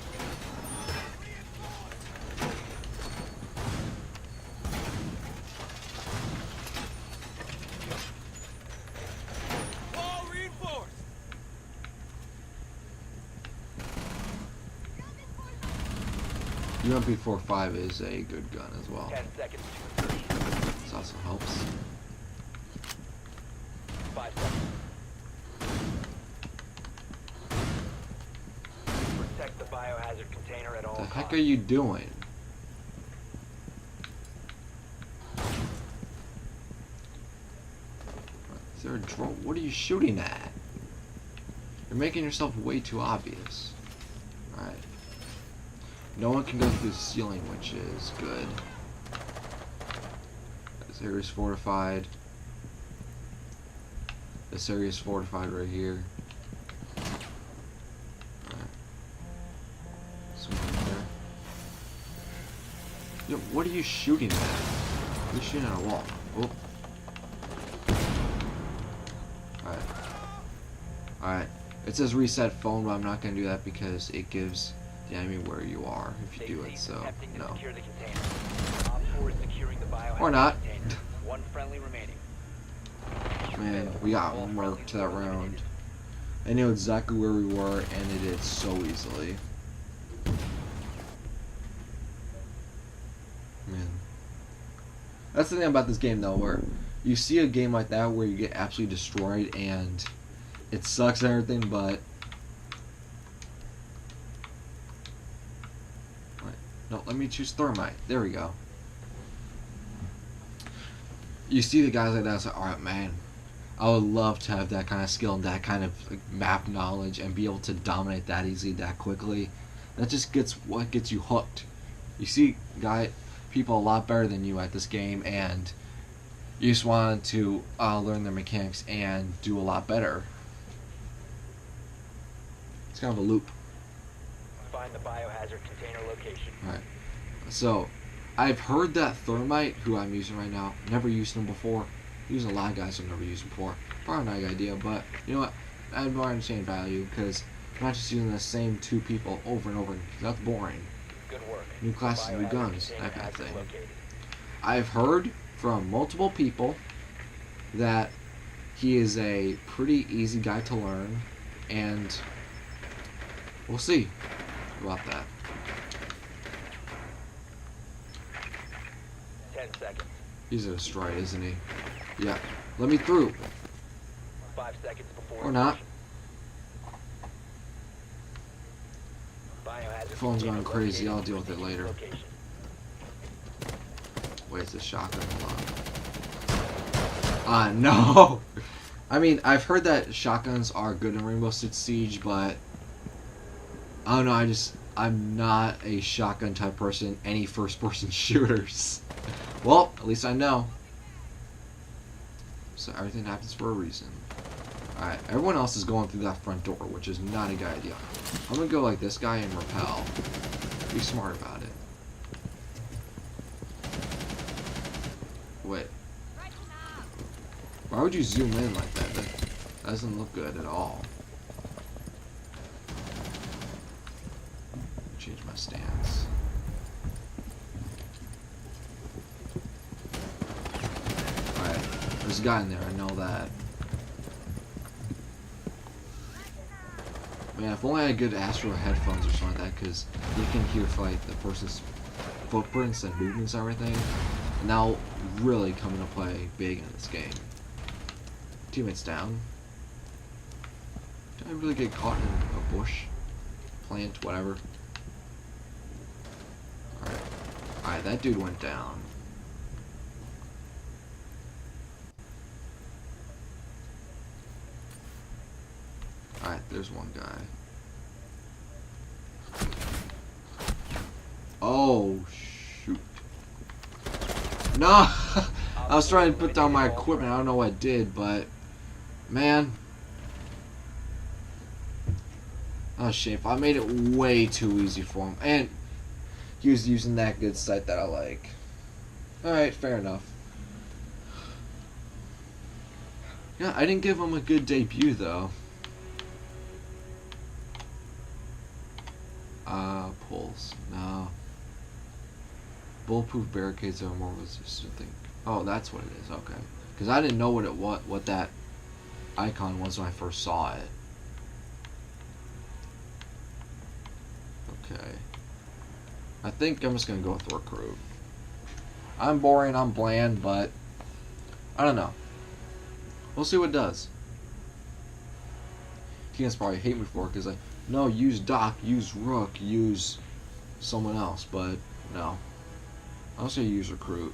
UMP45 is a good gun as well. 10 seconds. This also helps. 5 seconds. Protect the biohazard container at all The heck costs. are you doing? Is there a drone? What are you shooting at? You're making yourself way too obvious. Alright. No one can go through the ceiling, which is good. This area's fortified. This area's fortified right here. Alright. Someone there. Yo, what are you shooting at? You're shooting at a wall. Oh. Alright. Alright. It says reset phone, but I'm not going to do that because it gives the enemy where you are if you do it, so no. Secure the container. Op 4 is securing the biohazard Or not. container. One friendly remaining. Man, we got murked that round. I knew exactly where we were, and it did so easily. Man. That's the thing about this game, though, where you see a game like that where you get absolutely destroyed, and it sucks and everything, but... No, let me choose Thermite. There we go. You see the guys like that, it's like, alright, man, I would love to have that kind of skill and that kind of like, map knowledge and be able to dominate that easily, that quickly. That just gets what gets you hooked. You see people a lot better than you at this game, and you just want to learn their mechanics and do a lot better. It's kind of a loop. Find the biohazard container location. Alright. So, I've heard that Thermite, who I'm using right now, never used him before. Using a lot of guys who've never used him before. Probably not a good idea, but you know what? I have more understanding value because I'm not just using the same two people over and over. That's boring. Good work. New classes, new Biohazard guns, container that kind of has been thing. located. I've heard from multiple people that he is a pretty easy guy to learn, and we'll see about that. 10 seconds. He's a destroy, isn't he? Yeah. Let me through. 5 seconds before. Or not. Biohazard Phone's container going crazy. located. I'll deal with it later. Location. Wait, it's a shotgun. Hold on. No! I mean, I've heard that shotguns are good in Rainbow Six Siege, but I don't know, I'm not a shotgun type person, any first person shooters. Well, at least I know. So everything happens for a reason. Alright, everyone else is going through that front door, which is not a good idea. I'm gonna go like this guy and repel. Be smart about it. Wait. Why would you zoom in like that? That doesn't look good at all. Change my stance. Alright, there's a guy in there, I know that. Man, if only I had good Astro headphones or something like that, because you can hear like the person's footprints and movements and everything. And that'll really come into play big in this game. Teammates down. Did I really get caught in a bush? Plant, whatever. Alright. Alright, that dude went down. Alright, there's one guy. Oh, shoot. No! I was trying to put down my equipment. I don't know what I did, but... Man. Oh, shit. I made it way too easy for him. And he was using that good sight that I like. Alright, fair enough. Yeah, I didn't give him a good debut, though. Pulse. No. Bulletproof barricades are more resistant thing. Oh, that's what it is. Okay. Because I didn't know what that icon was when I first saw it. Okay. I think I'm just gonna go with recruit. I'm boring, I'm bland, but I don't know. We'll see what it does. Teammates probably hate me for it because no, use Doc, use Rook, use someone else, but no. I'll say use recruit.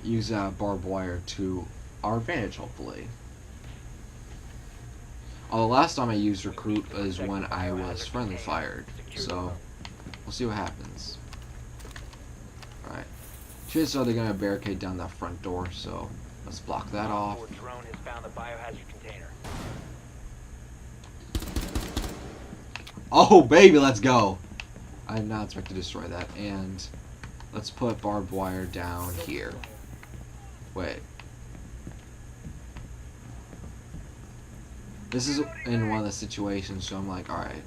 Use barbed wire to our advantage, hopefully. Oh, the last time I used recruit is when I was friendly fired, so we'll see what happens. Alright. Chances are they're gonna barricade down that front door, so let's block that off. Drone has found the biohazard container. Oh, baby, let's go. I did not expect to destroy that. And let's put barbed wire down here. Wait. This is in one of the situations, so I'm like, alright,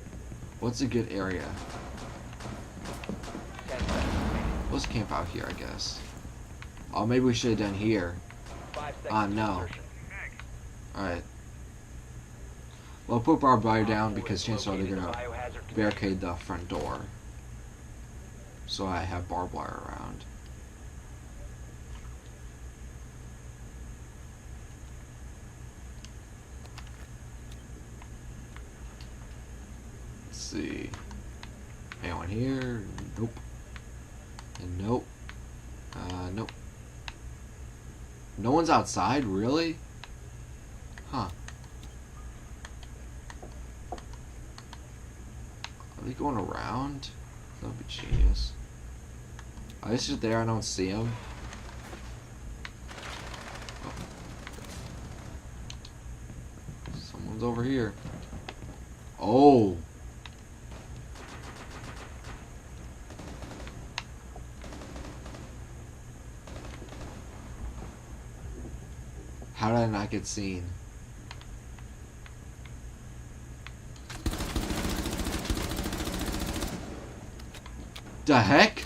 what's a good area? Let's camp out here, I guess. Oh, maybe we should have done here. No. Alright. Well, put barbed wire down because chances are they're gonna barricade the front door. So I have barbed wire around. Let's see. Anyone here? Nope. And nope. Nope. No one's outside, really? Huh. Are they going around? That would be genius. Are they just there? I don't see them. Oh. Someone's over here. Oh. How did I not get seen? The heck?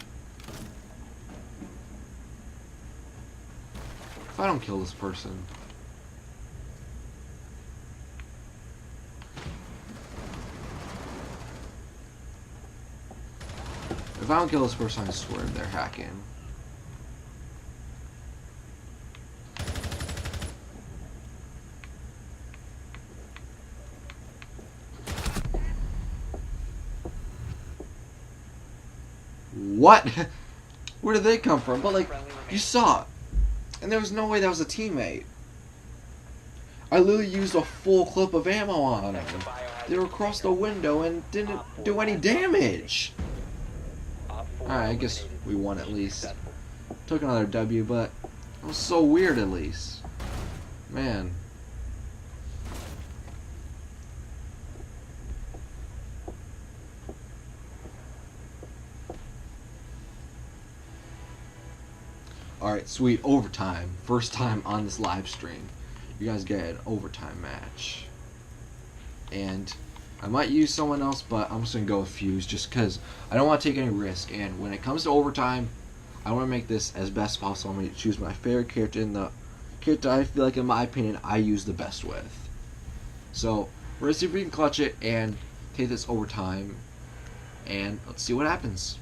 If I don't kill this person. If I don't kill this person, I swear they're hacking. What? Where did they come from? But like, you saw it. And there was no way that was a teammate. I literally used a full clip of ammo on them. They were across the window and didn't do any damage. Alright, I guess we won at least. Took another W, but it was so weird at least. Man. Alright, sweet. Overtime. First time on this live stream. You guys get an overtime match. And I might use someone else, but I'm just going to go with Fuse just because I don't want to take any risk. And when it comes to overtime, I want to make this as best as possible. I'm going to choose my favorite character in the character I feel like, in my opinion, I use the best with. So, we're going to see if we can clutch it and take this overtime. And let's see what happens.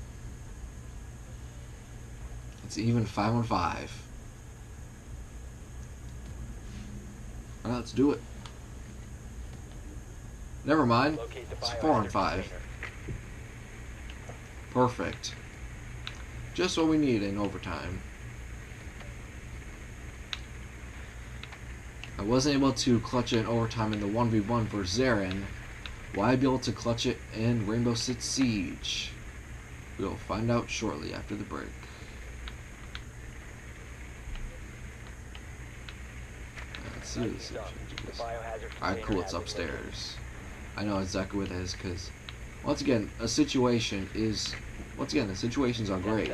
It's even 5-on-5. Alright, let's do it. Never mind. It's 4-on-5. Perfect. Just what we need in overtime. I wasn't able to clutch it in overtime in the 1v1 for Zarin. Will I be able to clutch it in Rainbow Six Siege? We'll find out shortly after the break. Let's see what the situation is. Alright, cool, it's upstairs. I know exactly what it is, because once again, the situations are great.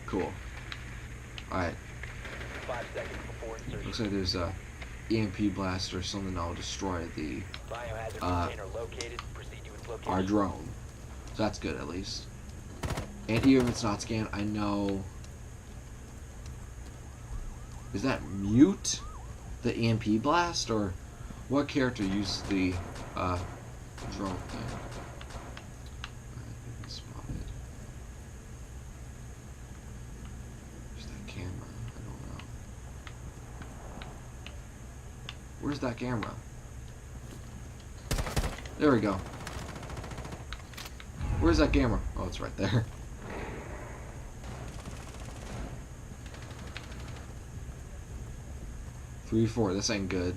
Cool. Alright. Looks like there's a EMP blast or something that'll destroy the our drone. So that's good at least. And even if it's not scanned, I know. Is that mute the EMP blast, or what character used the drone thing? Alright, spotted. Where's that camera? I don't know. Where's that camera? There we go. Where's that camera? Oh, it's right there. Three, 4. This ain't good.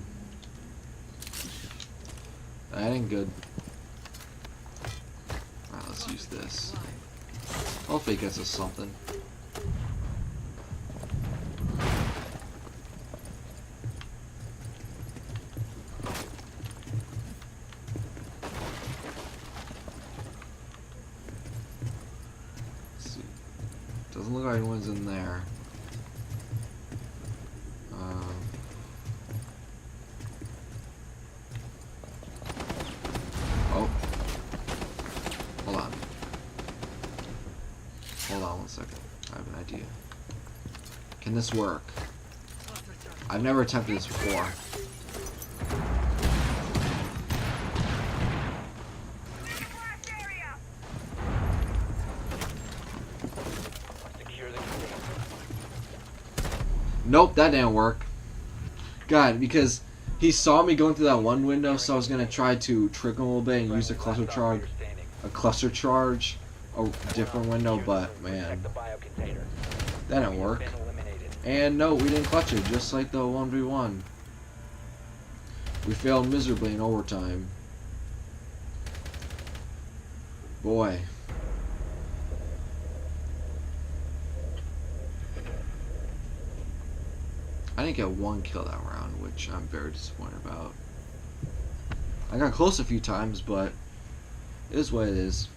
That ain't good. Alright, let's use this. Hopefully it gets us something. Let's see. Doesn't look like anyone's in there. Hold on one second. I have an idea. Can this work? I've never attempted this before. Nope, that didn't work. God, because he saw me going through that one window, so I was gonna try to trick him a little bit and use a cluster charge, a different window, but man, that didn't work. And no, we didn't clutch it, just like the 1v1. We failed miserably in overtime. Boy. I didn't get one kill that round, which I'm very disappointed about. I got close a few times, but it is what it is.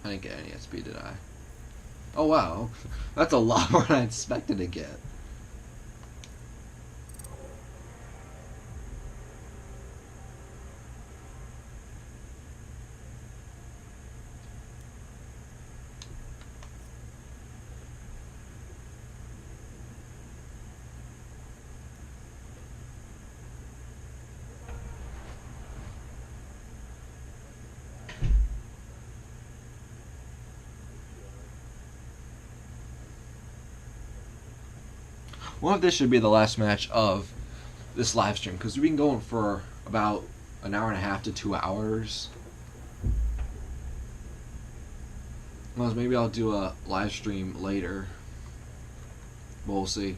I didn't get any XP, did I? Oh wow, that's a lot more than I expected to get. Well, this should be the last match of this live stream, because we've been going for about an hour and a half to 2 hours. Well, maybe I'll do a live stream later. We'll see.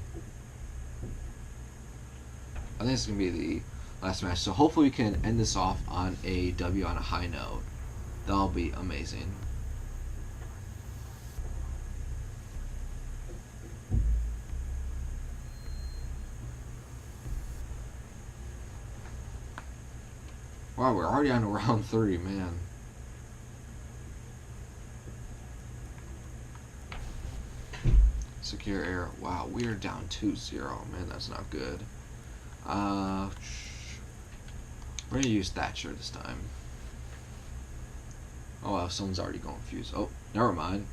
I think it's going to be the last match. So hopefully we can end this off on a W on a high note. That'll be amazing. Wow, we're already on to round 3, man. Secure air. Wow, we are down 2-0. Man, that's not good. We're gonna use Thatcher this time. Oh well, someone's already going fuse. Oh, never mind.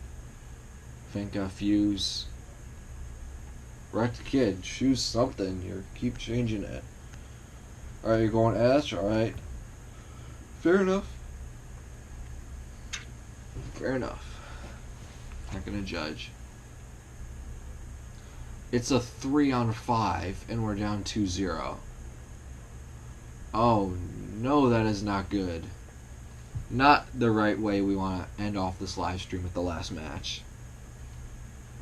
I think fuse. Wrecked kid, choose something. You keep changing it. Alright, you're going S, alright. Fair enough. Fair enough. Not gonna judge. It's a 3-on-5, and we're down 2-0. Oh, no, that is not good. Not the right way we want to end off this live stream with the last match.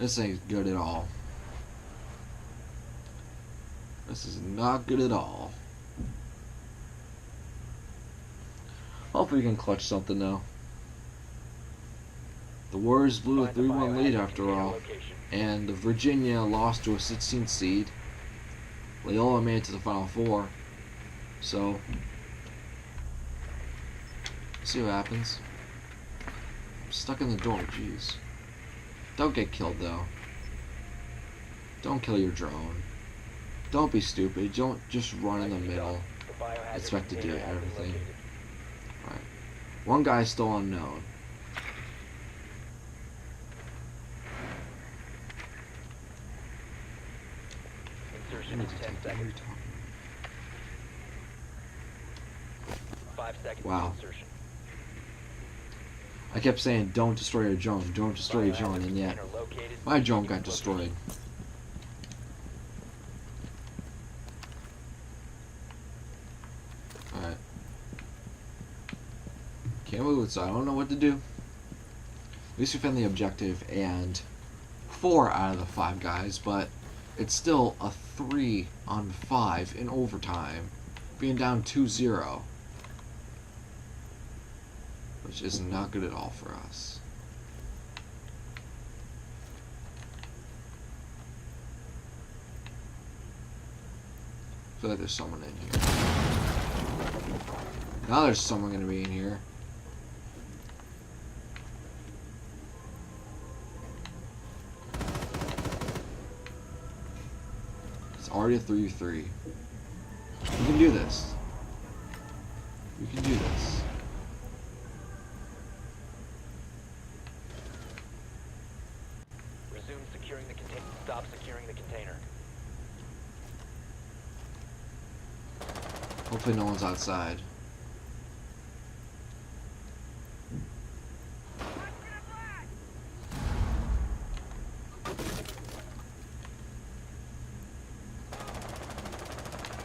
This ain't good at all. This is not good at all. Hopefully we can clutch something, though. The Warriors blew a 3-1 lead after all. And the Virginia lost to a 16th seed. Loyola made it to the Final Four. So, see what happens. I'm stuck in the door, jeez. Don't get killed, though. Don't kill your drone. Don't be stupid. Don't just run in the middle. Expect to do everything. Alright. One guy's still unknown. Insertion in 10 seconds. 5 seconds. Wow. Insertion. I kept saying, don't destroy your drone, don't destroy your drone, and yet, my drone got destroyed. Alright. Can't move it, so I don't know what to do. At least we found the objective, and 4 out of the 5 guys, but it's still a 3-on-5 in overtime, being down 2-0. Which is not good at all for us. I feel like there's someone in here. Now there's someone gonna be in here. It's already a 3v3. We can do this. We can do this. Securing the container. Stop securing the container. Hopefully no one's outside.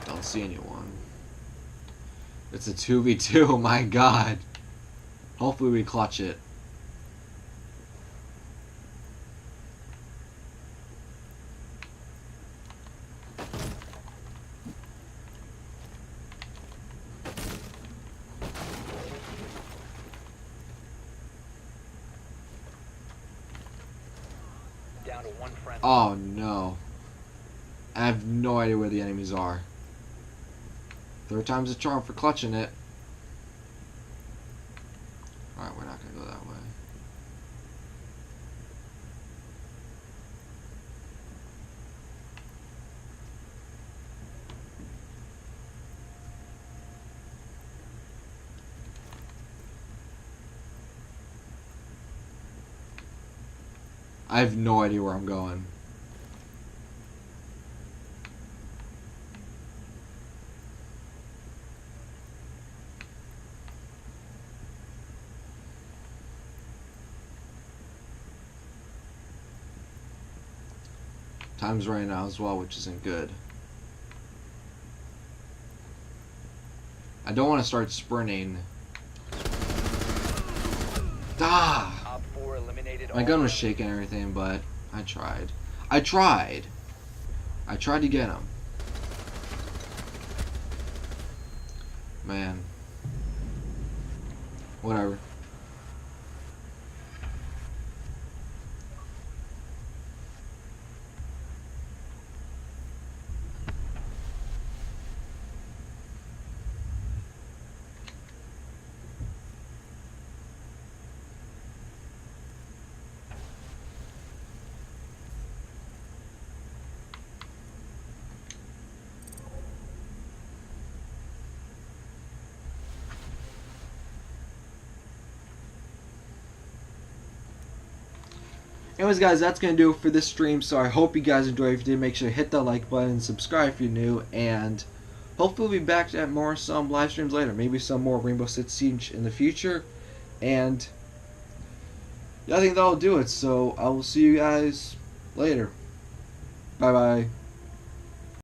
Don't see anyone. It's a 2v2, my god. Hopefully we clutch it. Down to 1 friend. Oh no. I have no idea where the enemies are. 3rd time's a charm for clutching it. Alright, we're not gonna go that way. I have no idea where I'm going. Time's running out as well, which isn't good. I don't want to start sprinting. Ah! Op 4 eliminated. My gun was shaking and everything, but I tried. I tried to get him. Man. Whatever. Anyways, guys, that's going to do it for this stream. So I hope you guys enjoyed. If you did, make sure to hit that like button, subscribe if you're new, and hopefully we'll be back at some live streams later. Maybe some more Rainbow Six Siege in the future. And yeah, I think that'll do it. So I will see you guys later. Bye-bye.